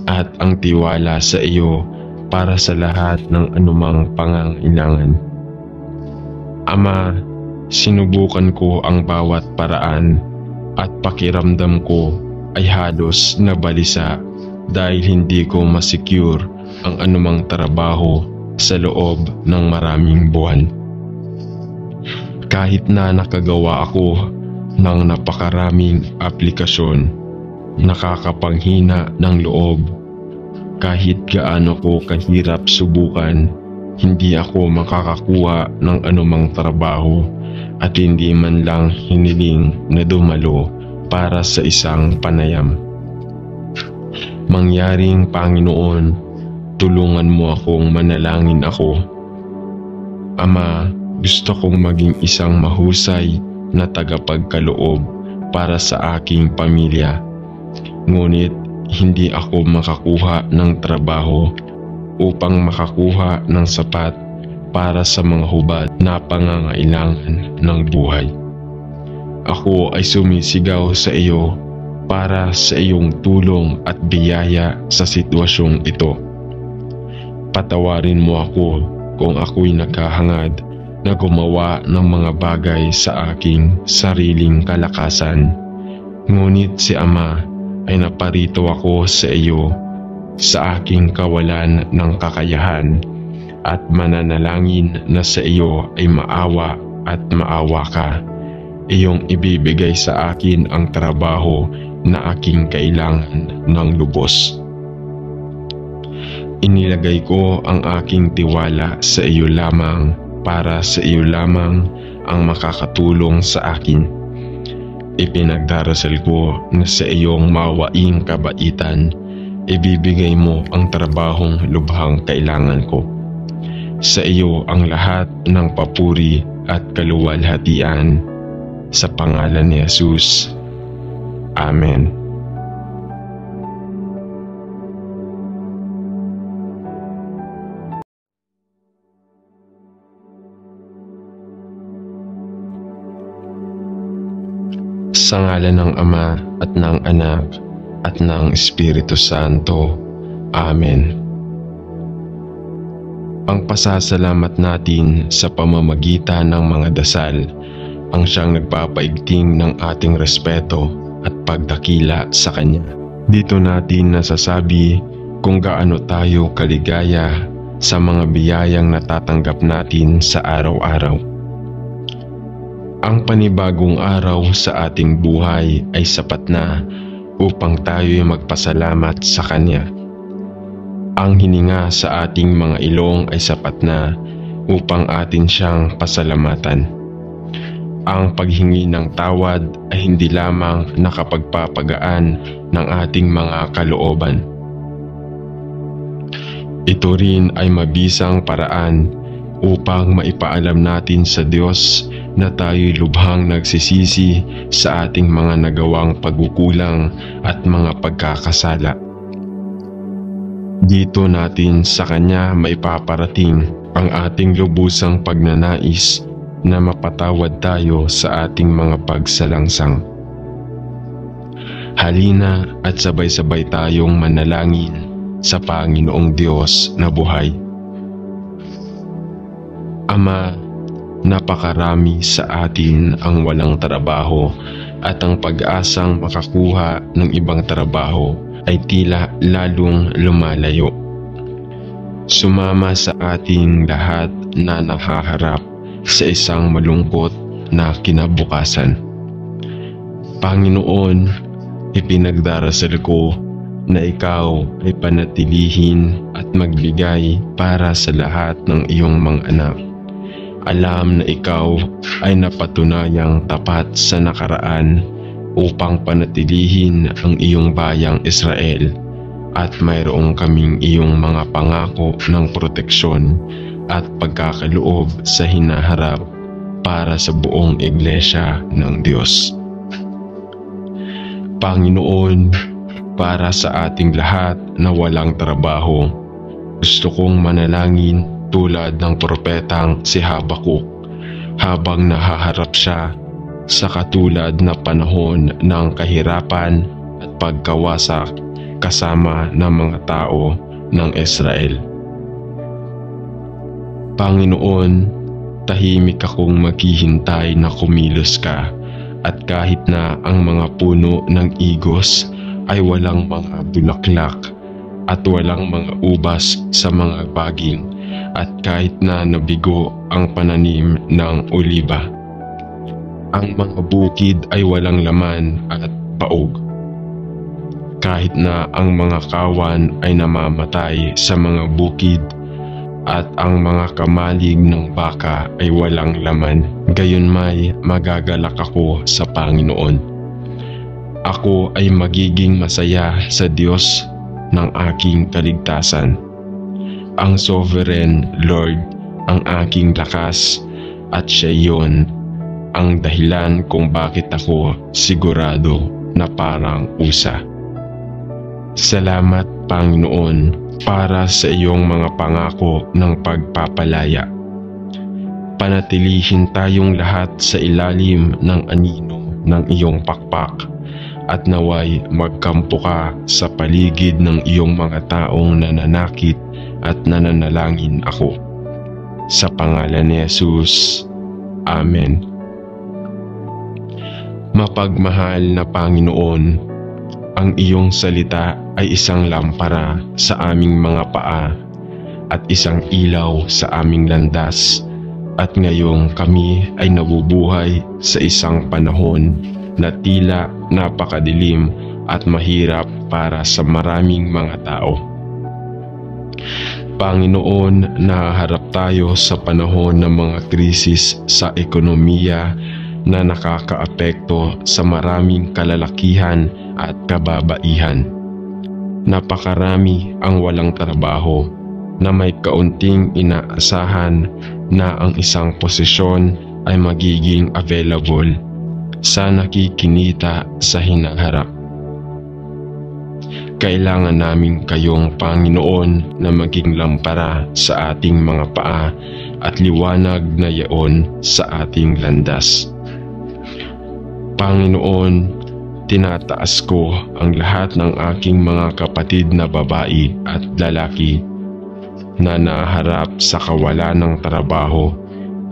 at ang tiwala sa iyo para sa lahat ng anumang pangangailangan. Ama, sinubukan ko ang bawat paraan at pakiramdam ko ay halos nabalisa dahil hindi ko masecure ang anumang trabaho sa loob ng maraming buwan. Kahit na nakagawa ako ng napakaraming aplikasyon, nakakapanghina ng loob. Kahit gaano ko kahirap subukan, hindi ako makakakuha ng anumang trabaho at hindi man lang hiniling na dumalo para sa isang panayam. Mangyaring Panginoon, tulungan mo akong manalangin ako. Ama, gusto kong maging isang mahusay na tagapagkaloob para sa aking pamilya. Ngunit hindi ako makakuha ng trabaho upang makakuha ng sapat para sa mga hubad na pangangailangan ng buhay. Ako ay sumisigaw sa iyo para sa iyong tulong at biyaya sa sitwasyong ito. Patawarin mo ako kung ako'y naghahangad na gumawa ng mga bagay sa aking sariling kalakasan. Ngunit si Ama ay naparito ako sa iyo sa aking kawalan ng kakayahan at mananalangin na sa iyo ay maawa at maawa ka. Iyong ibibigay sa akin ang trabaho na aking kailangan ng lubos. Inilagay ko ang aking tiwala sa iyo lamang para sa iyo lamang ang makakatulong sa akin. Ipinagdarasal ko na sa iyong mawaing kabaitan, ibibigay mo ang trabahong lubhang kailangan ko. Sa iyo ang lahat ng papuri at kaluwalhatian. Sa pangalan ni Jesus. Amen. Sa ngalan ng Ama at ng Anak at ng Espiritu Santo. Amen. Ang pasasalamat natin sa pamamagitan ng mga dasal ang siyang nagpapaigting ng ating respeto at pagdakila sa Kanya. Dito natin nasasabi kung gaano tayo kaligaya sa mga biyayang natatanggap natin sa araw-araw. Ang panibagong araw sa ating buhay ay sapat na upang tayo'y magpasalamat sa Kanya. Ang hininga sa ating mga ilong ay sapat na, upang atin siyang pasalamatan. Ang paghingi ng tawad ay hindi lamang nakapagpapagaan ng ating mga kalooban. Ito rin ay mabisang paraan upang maipaalam natin sa Diyos na tayo'y lubhang nagsisisi sa ating mga nagawang pagkukulang at mga pagkakasala. Dito natin sa Kanya maipaparating ang ating lubusang pagnanais na mapatawad tayo sa ating mga pagsalangsang. Halina at sabay-sabay tayong manalangin sa Panginoong Diyos na buhay. Ama, napakarami sa atin ang walang trabaho at ang pag-asang makakuha ng ibang trabaho ay tila lalong lumalayo. Sumama sa ating lahat na nakaharap sa isang malungkot na kinabukasan. Panginoon, ipinagdarasal ko na Ikaw ay panatilihin at magbigay para sa lahat ng iyong mga anak. Alam na Ikaw ay napatunayang tapat sa nakaraan upang panatilihin ang iyong bayang Israel, at mayroong kaming iyong mga pangako ng proteksyon at pagkakaloob sa hinaharap para sa buong iglesia ng Diyos. Panginoon, para sa ating lahat na walang trabaho, gusto kong manalangin tulad ng propetang si Habakuk habang nahaharap siya sa katulad na panahon ng kahirapan at pagkawasak kasama ng mga tao ng Israel. Panginoon, tahimik akong maghihintay na kumilos ka, at kahit na ang mga puno ng igos ay walang mga bulaklak at walang mga ubas sa mga baging, at kahit na nabigo ang pananim ng oliba, ang mga bukid ay walang laman at paog. Kahit na ang mga kawan ay namamatay sa mga bukid at ang mga kamalig ng baka ay walang laman, gayunmay magagalak ako sa Panginoon. Ako ay magiging masaya sa Diyos ng aking kaligtasan. Ang Sovereign Lord ang aking lakas, at siya iyon ang dahilan kung bakit ako sigurado na parang usa. Salamat, Panginoon, para sa iyong mga pangako ng pagpapalaya. Panatilihin tayong lahat sa ilalim ng anino ng iyong pakpak, at naway magkampo ka sa paligid ng iyong mga taong nananakit at nananalangin ako. Sa pangalan ni Jesus, Amen. Mapagmahal na Panginoon, ang iyong salita ay isang lampara sa aming mga paa at isang ilaw sa aming landas, at ngayong kami ay nabubuhay sa isang panahon na tila napakadilim at mahirap para sa maraming mga tao. Panginoon, nahaharap tayo sa panahon ng mga krisis sa ekonomiya na nakakaapekto sa maraming kalalakihan at kababaihan. Napakarami ang walang trabaho na may kaunting inaasahan na ang isang posisyon ay magiging available sa nakikinita sa hinaharap. Kailangan namin kayong Panginoon na maging lampara sa ating mga paa at liwanag na yaon sa ating landas. Panginoon, tinataas ko ang lahat ng aking mga kapatid na babae at lalaki na naharap sa kawalan ng trabaho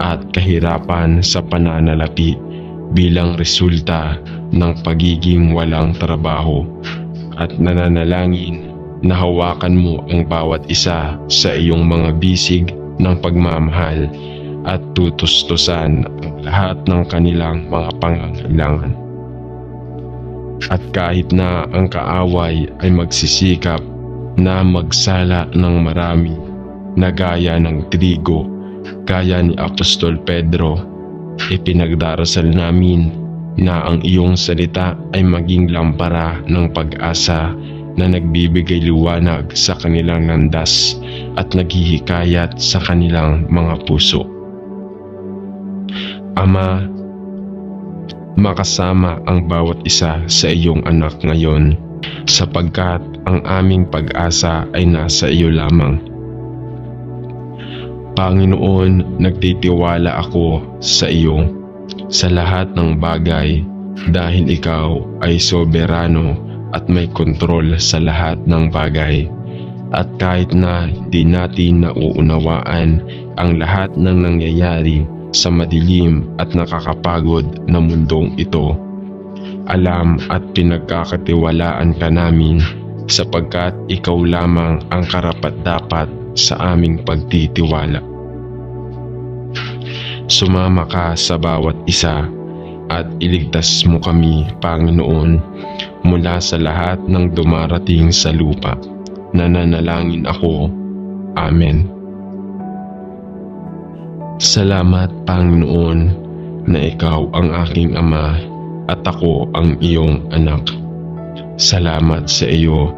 at kahirapan sa pananalapi bilang resulta ng pagiging walang trabaho, at nananalangin na hawakan mo ang bawat isa sa iyong mga bisig ng pagmamahal at tutustusan ang lahat ng kanilang mga pangangailangan. At kahit na ang kaaway ay magsisikap na magsala ng marami na gaya ng trigo Gaya ni Apostol Pedro, ipinagdarasal namin na ang iyong salita ay maging lampara ng pag-asa na nagbibigay liwanag sa kanilang landas at naghihikayat sa kanilang mga puso. Ama, makasama ang bawat isa sa iyong anak ngayon, sapagkat ang aming pag-asa ay nasa iyo lamang. Panginoon, nagtitiwala ako sa iyo sa lahat ng bagay dahil ikaw ay soberano at may kontrol sa lahat ng bagay. At kahit na hindi natin nauunawaan ang lahat ng nangyayari sa madilim at nakakapagod na mundong ito, alam at pinagkakatiwalaan ka namin sapagkat ikaw lamang ang karapat-dapat sa aming pagtitiwala. Sumama ka sa bawat isa at iligtas mo kami, Panginoon, mula sa lahat ng dumarating sa lupa. Nananalangin ako. Amen. Salamat, Panginoon, na ikaw ang aking ama at ako ang iyong anak. Salamat sa iyo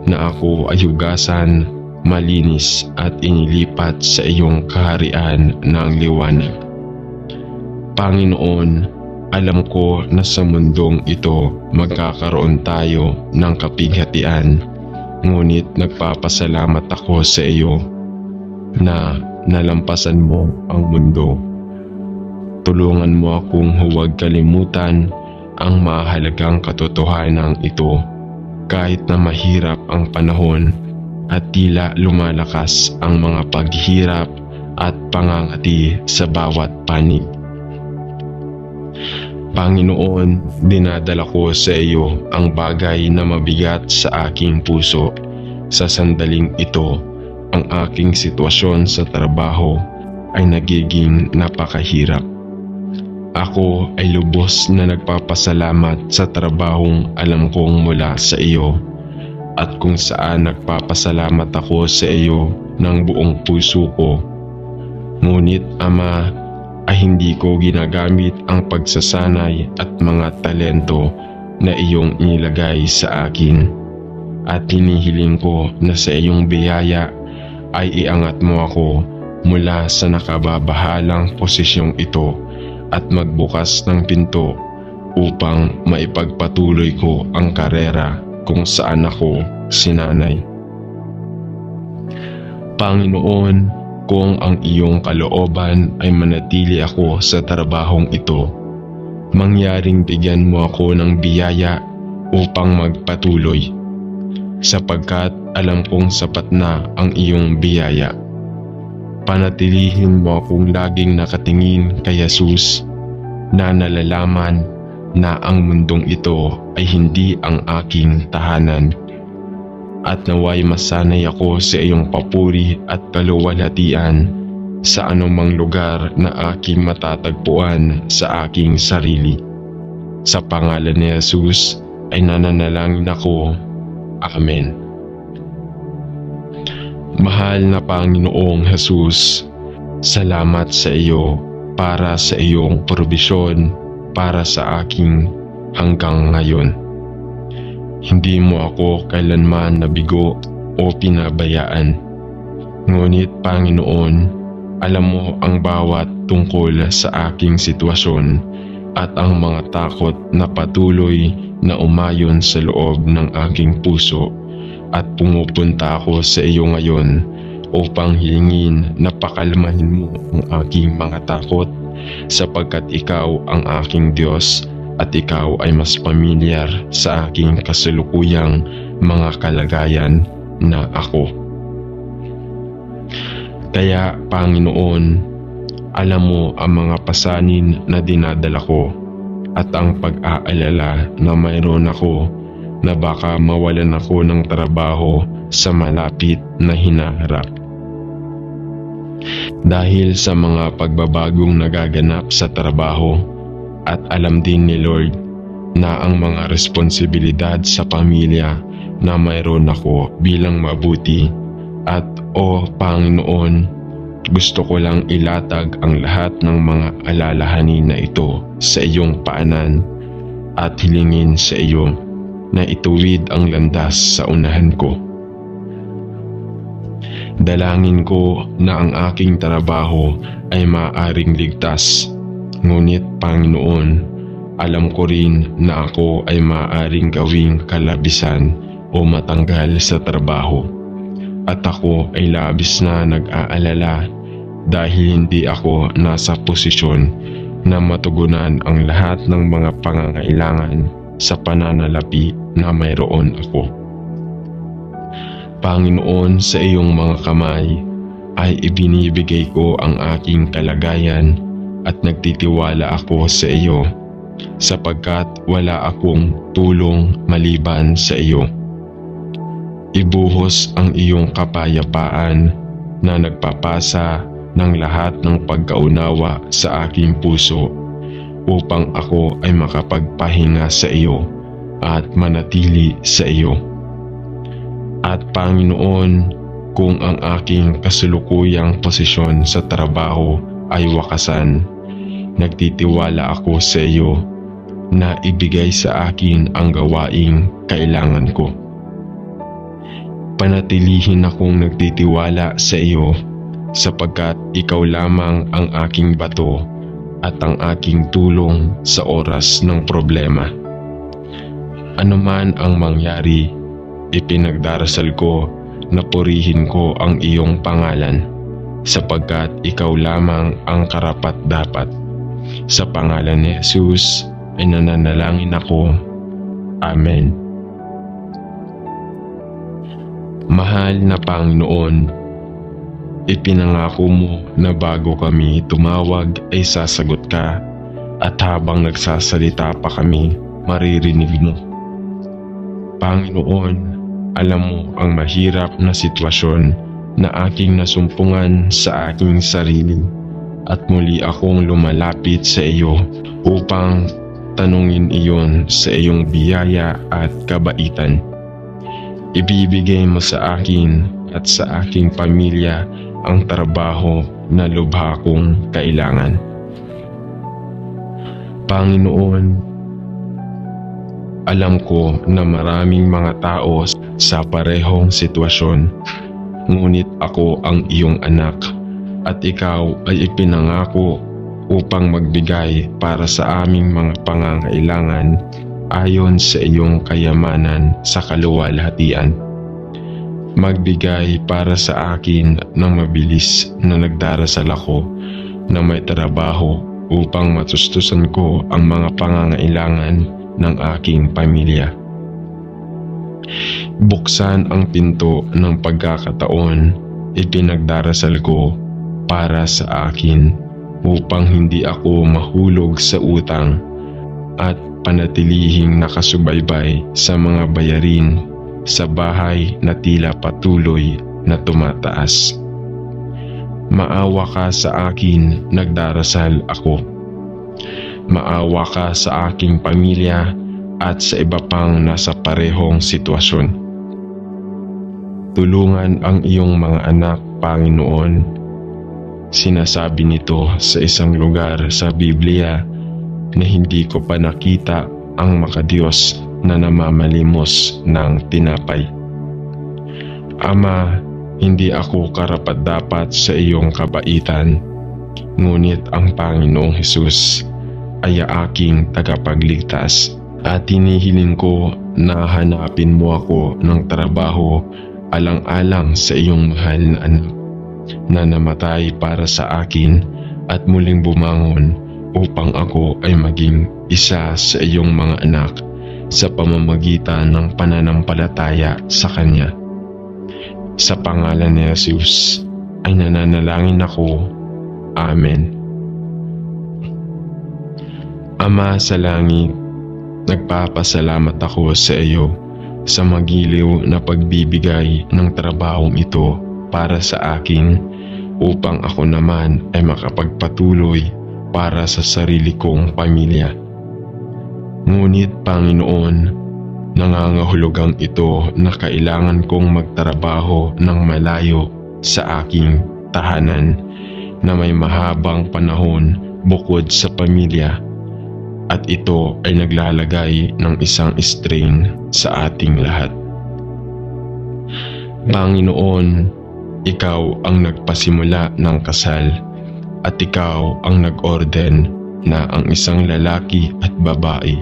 na ako ay hugasan, malinis at inilipat sa iyong kaharian ng liwanag. Panginoon, alam ko na sa mundong ito magkakaroon tayo ng kapighatian, ngunit nagpapasalamat ako sa iyo na nalampasan mo ang mundo. Tulungan mo akong huwag kalimutan ang mahalagang katotohanan ito kahit na mahirap ang panahon at tila lumalakas ang mga paghihirap at pangangati sa bawat panig. Panginoon, dinadala ko sa iyo ang bagay na mabigat sa aking puso. Sa sandaling ito, ang aking sitwasyon sa trabaho ay nagiging napakahirap. Ako ay lubos na nagpapasalamat sa trabahong alam kong mula sa iyo at kung saan nagpapasalamat ako sa iyo ng buong puso ko. Ngunit Ama, ay hindi ko ginagamit ang pagsasanay at mga talento na iyong inilagay sa akin. At hinihiling ko na sa iyong biyaya ay iangat mo ako mula sa nakababahalang posisyong ito at magbukas ng pinto upang maipagpatuloy ko ang karera kung saan ako sinanay. Panginoon, kung ang iyong kalooban ay manatili ako sa trabahong ito, mangyaring bigyan mo ako ng biyaya upang magpatuloy, sapagkat alam kong sapat na ang iyong biyaya. Panatilihin mo akong laging nakatingin kay Jesus na nalalaman na ang mundong ito ay hindi ang aking tahanan. At naway masanay ako sa iyong papuri at kaluwalhatian sa anumang lugar na aking matatagpuan sa aking sarili. Sa pangalan ni Jesus ay nananalangin ako. Amen. Mahal na Panginoong Jesus, salamat sa iyo para sa iyong probisyon para sa aking hanggang ngayon. Hindi mo ako kailanman nabigo o pinabayaan. Ngunit Panginoon, alam mo ang bawat tungkol sa aking sitwasyon at ang mga takot na patuloy na umayon sa loob ng aking puso, at pumupunta ako sa iyo ngayon upang hilingin na pakalmahin mo ang aking mga takot sapagkat ikaw ang aking Diyos at ikaw ay mas pamilyar sa aking kasalukuyang mga kalagayan na ako. Kaya Panginoon, alam mo ang mga pasanin na dinadala ko at ang pag-aalala na mayroon ako na baka mawalan ako ng trabaho sa malapit na hinaharap. Dahil sa mga pagbabagong nagaganap sa trabaho, at alam din ni Lord na ang mga responsibilidad sa pamilya na mayroon ako bilang mabuti, at Panginoon, Gusto ko lang ilatag ang lahat ng mga alalahanin na ito sa iyong paanan at hilingin sa iyo na ituwid ang landas sa unahan ko. Dalangin ko na ang aking trabaho ay maaaring ligtas, ngunit Panginoon, alam ko rin na ako ay maaaring gawing kalabisan o matanggal sa trabaho. At ako ay labis na nag-aalala dahil hindi ako nasa posisyon na matugunan ang lahat ng mga pangangailangan sa pananalapi na mayroon ako. Panginoon, sa iyong mga kamay ay ibinibigay ko ang aking kalagayan at nagtitiwala ako sa iyo sapagkat wala akong tulong maliban sa iyo. Ibuhos ang iyong kapayapaan na nagpapasa ng lahat ng pagkaunawa sa aking puso upang ako ay makapagpahinga sa iyo at manatili sa iyo. At Panginoon, kung ang aking kasulukuyang posisyon sa trabaho ay wakasan, nagtitiwala ako sa iyo na ibigay sa akin ang gawaing kailangan ko. Panatilihin akong nagtitiwala sa iyo sapagkat ikaw lamang ang aking bato at ang aking tulong sa oras ng problema. Ano man ang mangyari, ipinagdarasal ko na purihin ko ang iyong pangalan sapagkat ikaw lamang ang karapat-dapat. Sa pangalan ni Jesus ay nananalangin ako. Amen. Mahal na Panginoon, ipinangako mo na bago kami tumawag ay sasagot ka at habang nagsasalita pa kami, maririnig mo. Panginoon, alam mo ang mahirap na sitwasyon na aking nasumpungan sa aking sarili at muli akong lumalapit sa iyo upang tanungin iyon sa iyong biyaya at kabaitan. Ibibigay mo sa akin at sa aking pamilya ang trabaho na lubha kong kailangan. Panginoon, alam ko na maraming mga tao sa parehong sitwasyon, ngunit ako ang iyong anak at ikaw ay ipinangako upang magbigay para sa aming mga pangangailangan ayon sa iyong kayamanan sa kaluwalhatian. Magbigay para sa akin ng mabilis na nagdarasal ako na may trabaho upang matustusan ko ang mga pangangailangan ng aking pamilya. Buksan ang pinto ng pagkakataon, ipinagdarasal ko para sa akin upang hindi ako mahulog sa utang at panatilihing nakasubaybay sa mga bayarin sa bahay na tila patuloy na tumataas. Maawa ka sa akin, nagdarasal ako. Maawa ka sa aking pamilya at sa iba pang nasa parehong sitwasyon. Tulungan ang iyong mga anak, Panginoon. Sinasabi nito sa isang lugar sa Biblia na hindi ko pa nakita ang makadiyos na namamalimos ng tinapay. Ama, hindi ako karapat-dapat sa iyong kabaitan, ngunit ang Panginoong Hesus ay aking tagapagligtas at hinihiling ko na hanapin mo ako ng trabaho alang-alang sa iyong mahal na anak na namatay para sa akin at muling bumangon upang ako ay maging isa sa iyong mga anak sa pamamagitan ng pananampalataya sa Kanya. Sa pangalan ni Jesus ay nananalangin ako. Amen. Ama sa langit, nagpapasalamat ako sa iyo sa magiliw na pagbibigay ng trabahong ito para sa akin upang ako naman ay makapagpatuloy para sa sarili kong pamilya. Ngunit Panginoon, nangangahulugang ito na kailangan kong magtrabaho ng malayo sa aking tahanan na may mahabang panahon bukod sa pamilya, at ito ay naglalagay ng isang strain sa ating lahat. Panginoon, ikaw ang nagpasimula ng kasal at ikaw ang nag-orden na ang isang lalaki at babae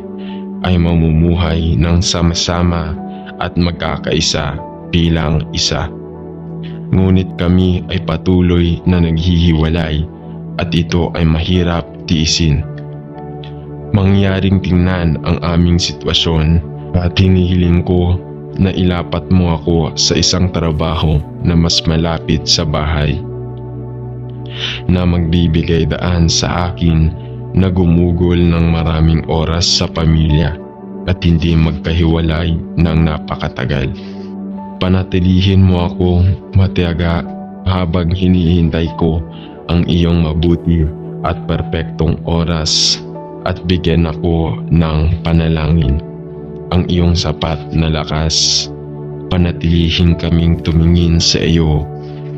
ay mamumuhay ng sama-sama at magkakaisa bilang isa. Ngunit kami ay patuloy na naghihiwalay at ito ay mahirap tiisin. Mangyaring tingnan ang aming sitwasyon at hinihiling ko na ilapat mo ako sa isang trabaho na mas malapit sa bahay, na magbibigay daan sa akin na gumugol ng maraming oras sa pamilya at hindi magkahiwalay ng napakatagal. Panatilihin mo ako matiyaga habang hinihintay ko ang iyong mabuti at perpektong oras, at bigyan ako ng panalangin, ang iyong sapat na lakas. Panatilihin kaming tumingin sa iyo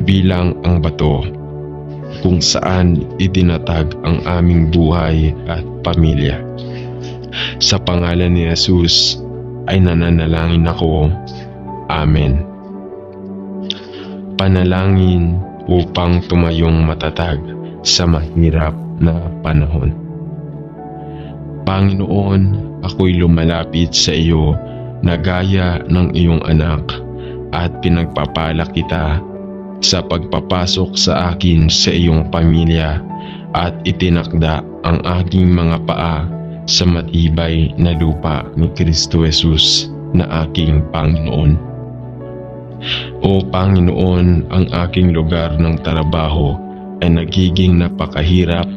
bilang ang bato kung saan idinatag ang aming buhay at pamilya. Sa pangalan ni Jesus ay nananalangin ako. Amen. Panalangin upang tumayong matatag sa mahirap na panahon. Panginoon, ako'y lumalapit sa iyo na gaya ng iyong anak at pinagpapala kita sa pagpapasok sa akin sa iyong pamilya at itinakda ang aking mga paa sa matibay na lupa ni Kristo Jesus na aking Panginoon. O Panginoon, ang aking lugar ng trabaho ay nagiging napakahirap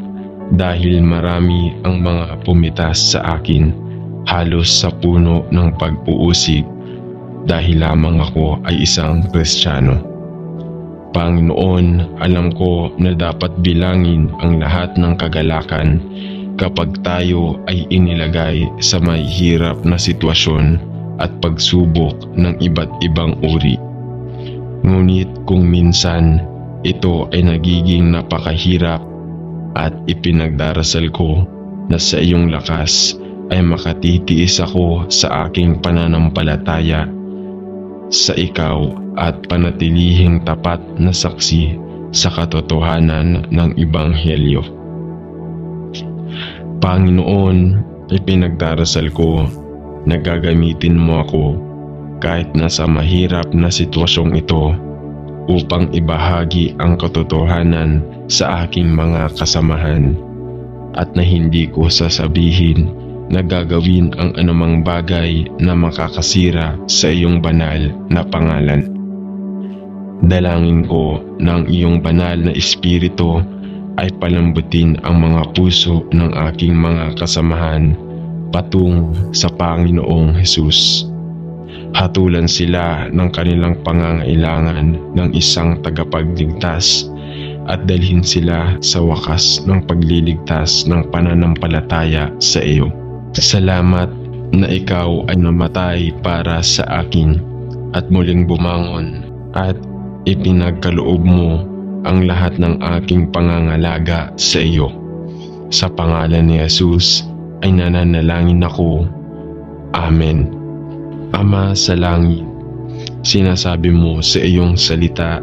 dahil marami ang mga pumitas sa akin, halos sa puno ng pag-uusig dahil lamang ako ay isang Kristiyano. Panginoon, alam ko na dapat bilangin ang lahat ng kagalakan kapag tayo ay inilagay sa may hirap na sitwasyon at pagsubok ng iba't ibang uri. Ngunit kung minsan ito ay nagiging napakahirap, at ipinagdarasal ko na sa iyong lakas ay makatitiis ako sa aking pananampalataya sa ikaw at panatilihing tapat na saksi sa katotohanan ng Ebanghelyo. Panginoon, ipinagdarasal ko na gagamitin mo ako kahit nasa mahirap na sitwasyong ito upang ibahagi ang katotohanan sa aking mga kasamahan, at na hindi ko sasabihin na gagawin ang anumang bagay na makakasira sa iyong banal na pangalan. Dalangin ko ng iyong banal na espiritu ay palambutin ang mga puso ng aking mga kasamahan patungo sa Panginoong Hesus. Hatulan sila ng kanilang pangangailangan ng isang tagapagligtas at dalhin sila sa wakas ng pagliligtas ng pananampalataya sa iyo. Salamat na ikaw ay namatay para sa akin at muling bumangon at ipinagkaloob mo ang lahat ng aking pangangalaga sa iyo. Sa pangalan ni Jesus ay nananalangin ako. Amen. Ama sa langit, sinasabi mo sa iyong salita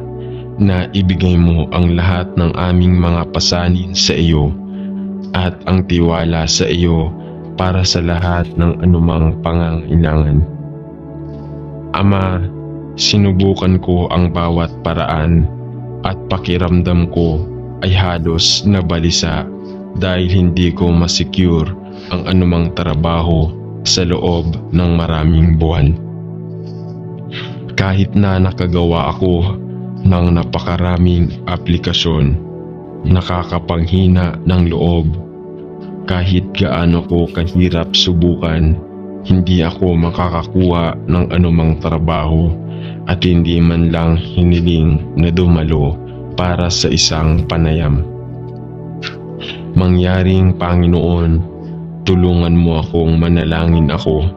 na ibigay mo ang lahat ng aming mga pasanin sa iyo at ang tiwala sa iyo para sa lahat ng anumang pangangailangan. Ama, sinubukan ko ang bawat paraan at pakiramdam ko ay halos nabalisa dahil hindi ko masecure ang anumang trabaho sa loob ng maraming buwan. Kahit na nakagawa ako ng napakaraming aplikasyon, nakakapanghina ng loob. Kahit gaano ko kahirap subukan, hindi ako makakakuha ng anumang trabaho at hindi man lang hiniling na dumalo para sa isang panayam. Mangyaring Panginoon, tulungan mo akong manalangin ako.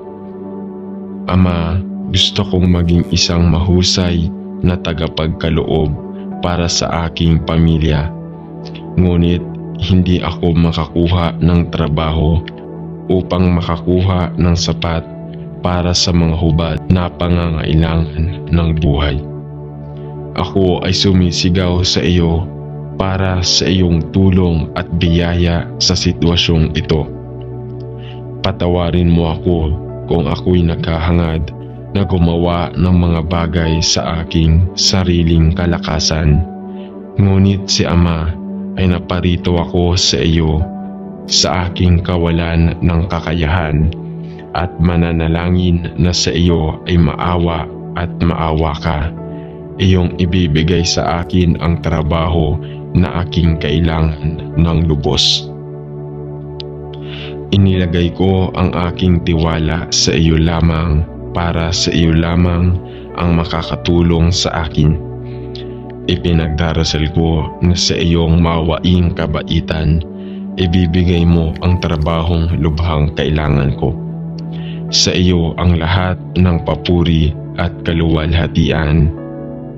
Ama, gusto kong maging isang mahusay na tagapagkaloob para sa aking pamilya. ngunit hindi ako makakuha ng trabaho upang makakuha ng sapat para sa mga hubad na pangangailangan ng buhay. Ako ay sumisigaw sa iyo para sa iyong tulong at biyaya sa sitwasyong ito. Patawarin mo ako kung ako'y naghahangad na gumawa ng mga bagay sa aking sariling kalakasan. Ngunit si Ama ay naparito ako sa iyo sa aking kawalan ng kakayahan at mananalangin na sa iyo ay maawa at maawa ka. Iyong ibibigay sa akin ang trabaho na aking kailangan ng lubos. Inilagay ko ang aking tiwala sa iyo lamang para sa iyo lamang ang makakatulong sa akin. Ipinagdarasal ko na sa iyong mawaing kabaitan, ibibigay mo ang trabahong lubhang kailangan ko. Sa iyo ang lahat ng papuri at kaluwalhatian.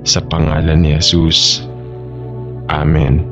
Sa pangalan ni Jesus. Amen.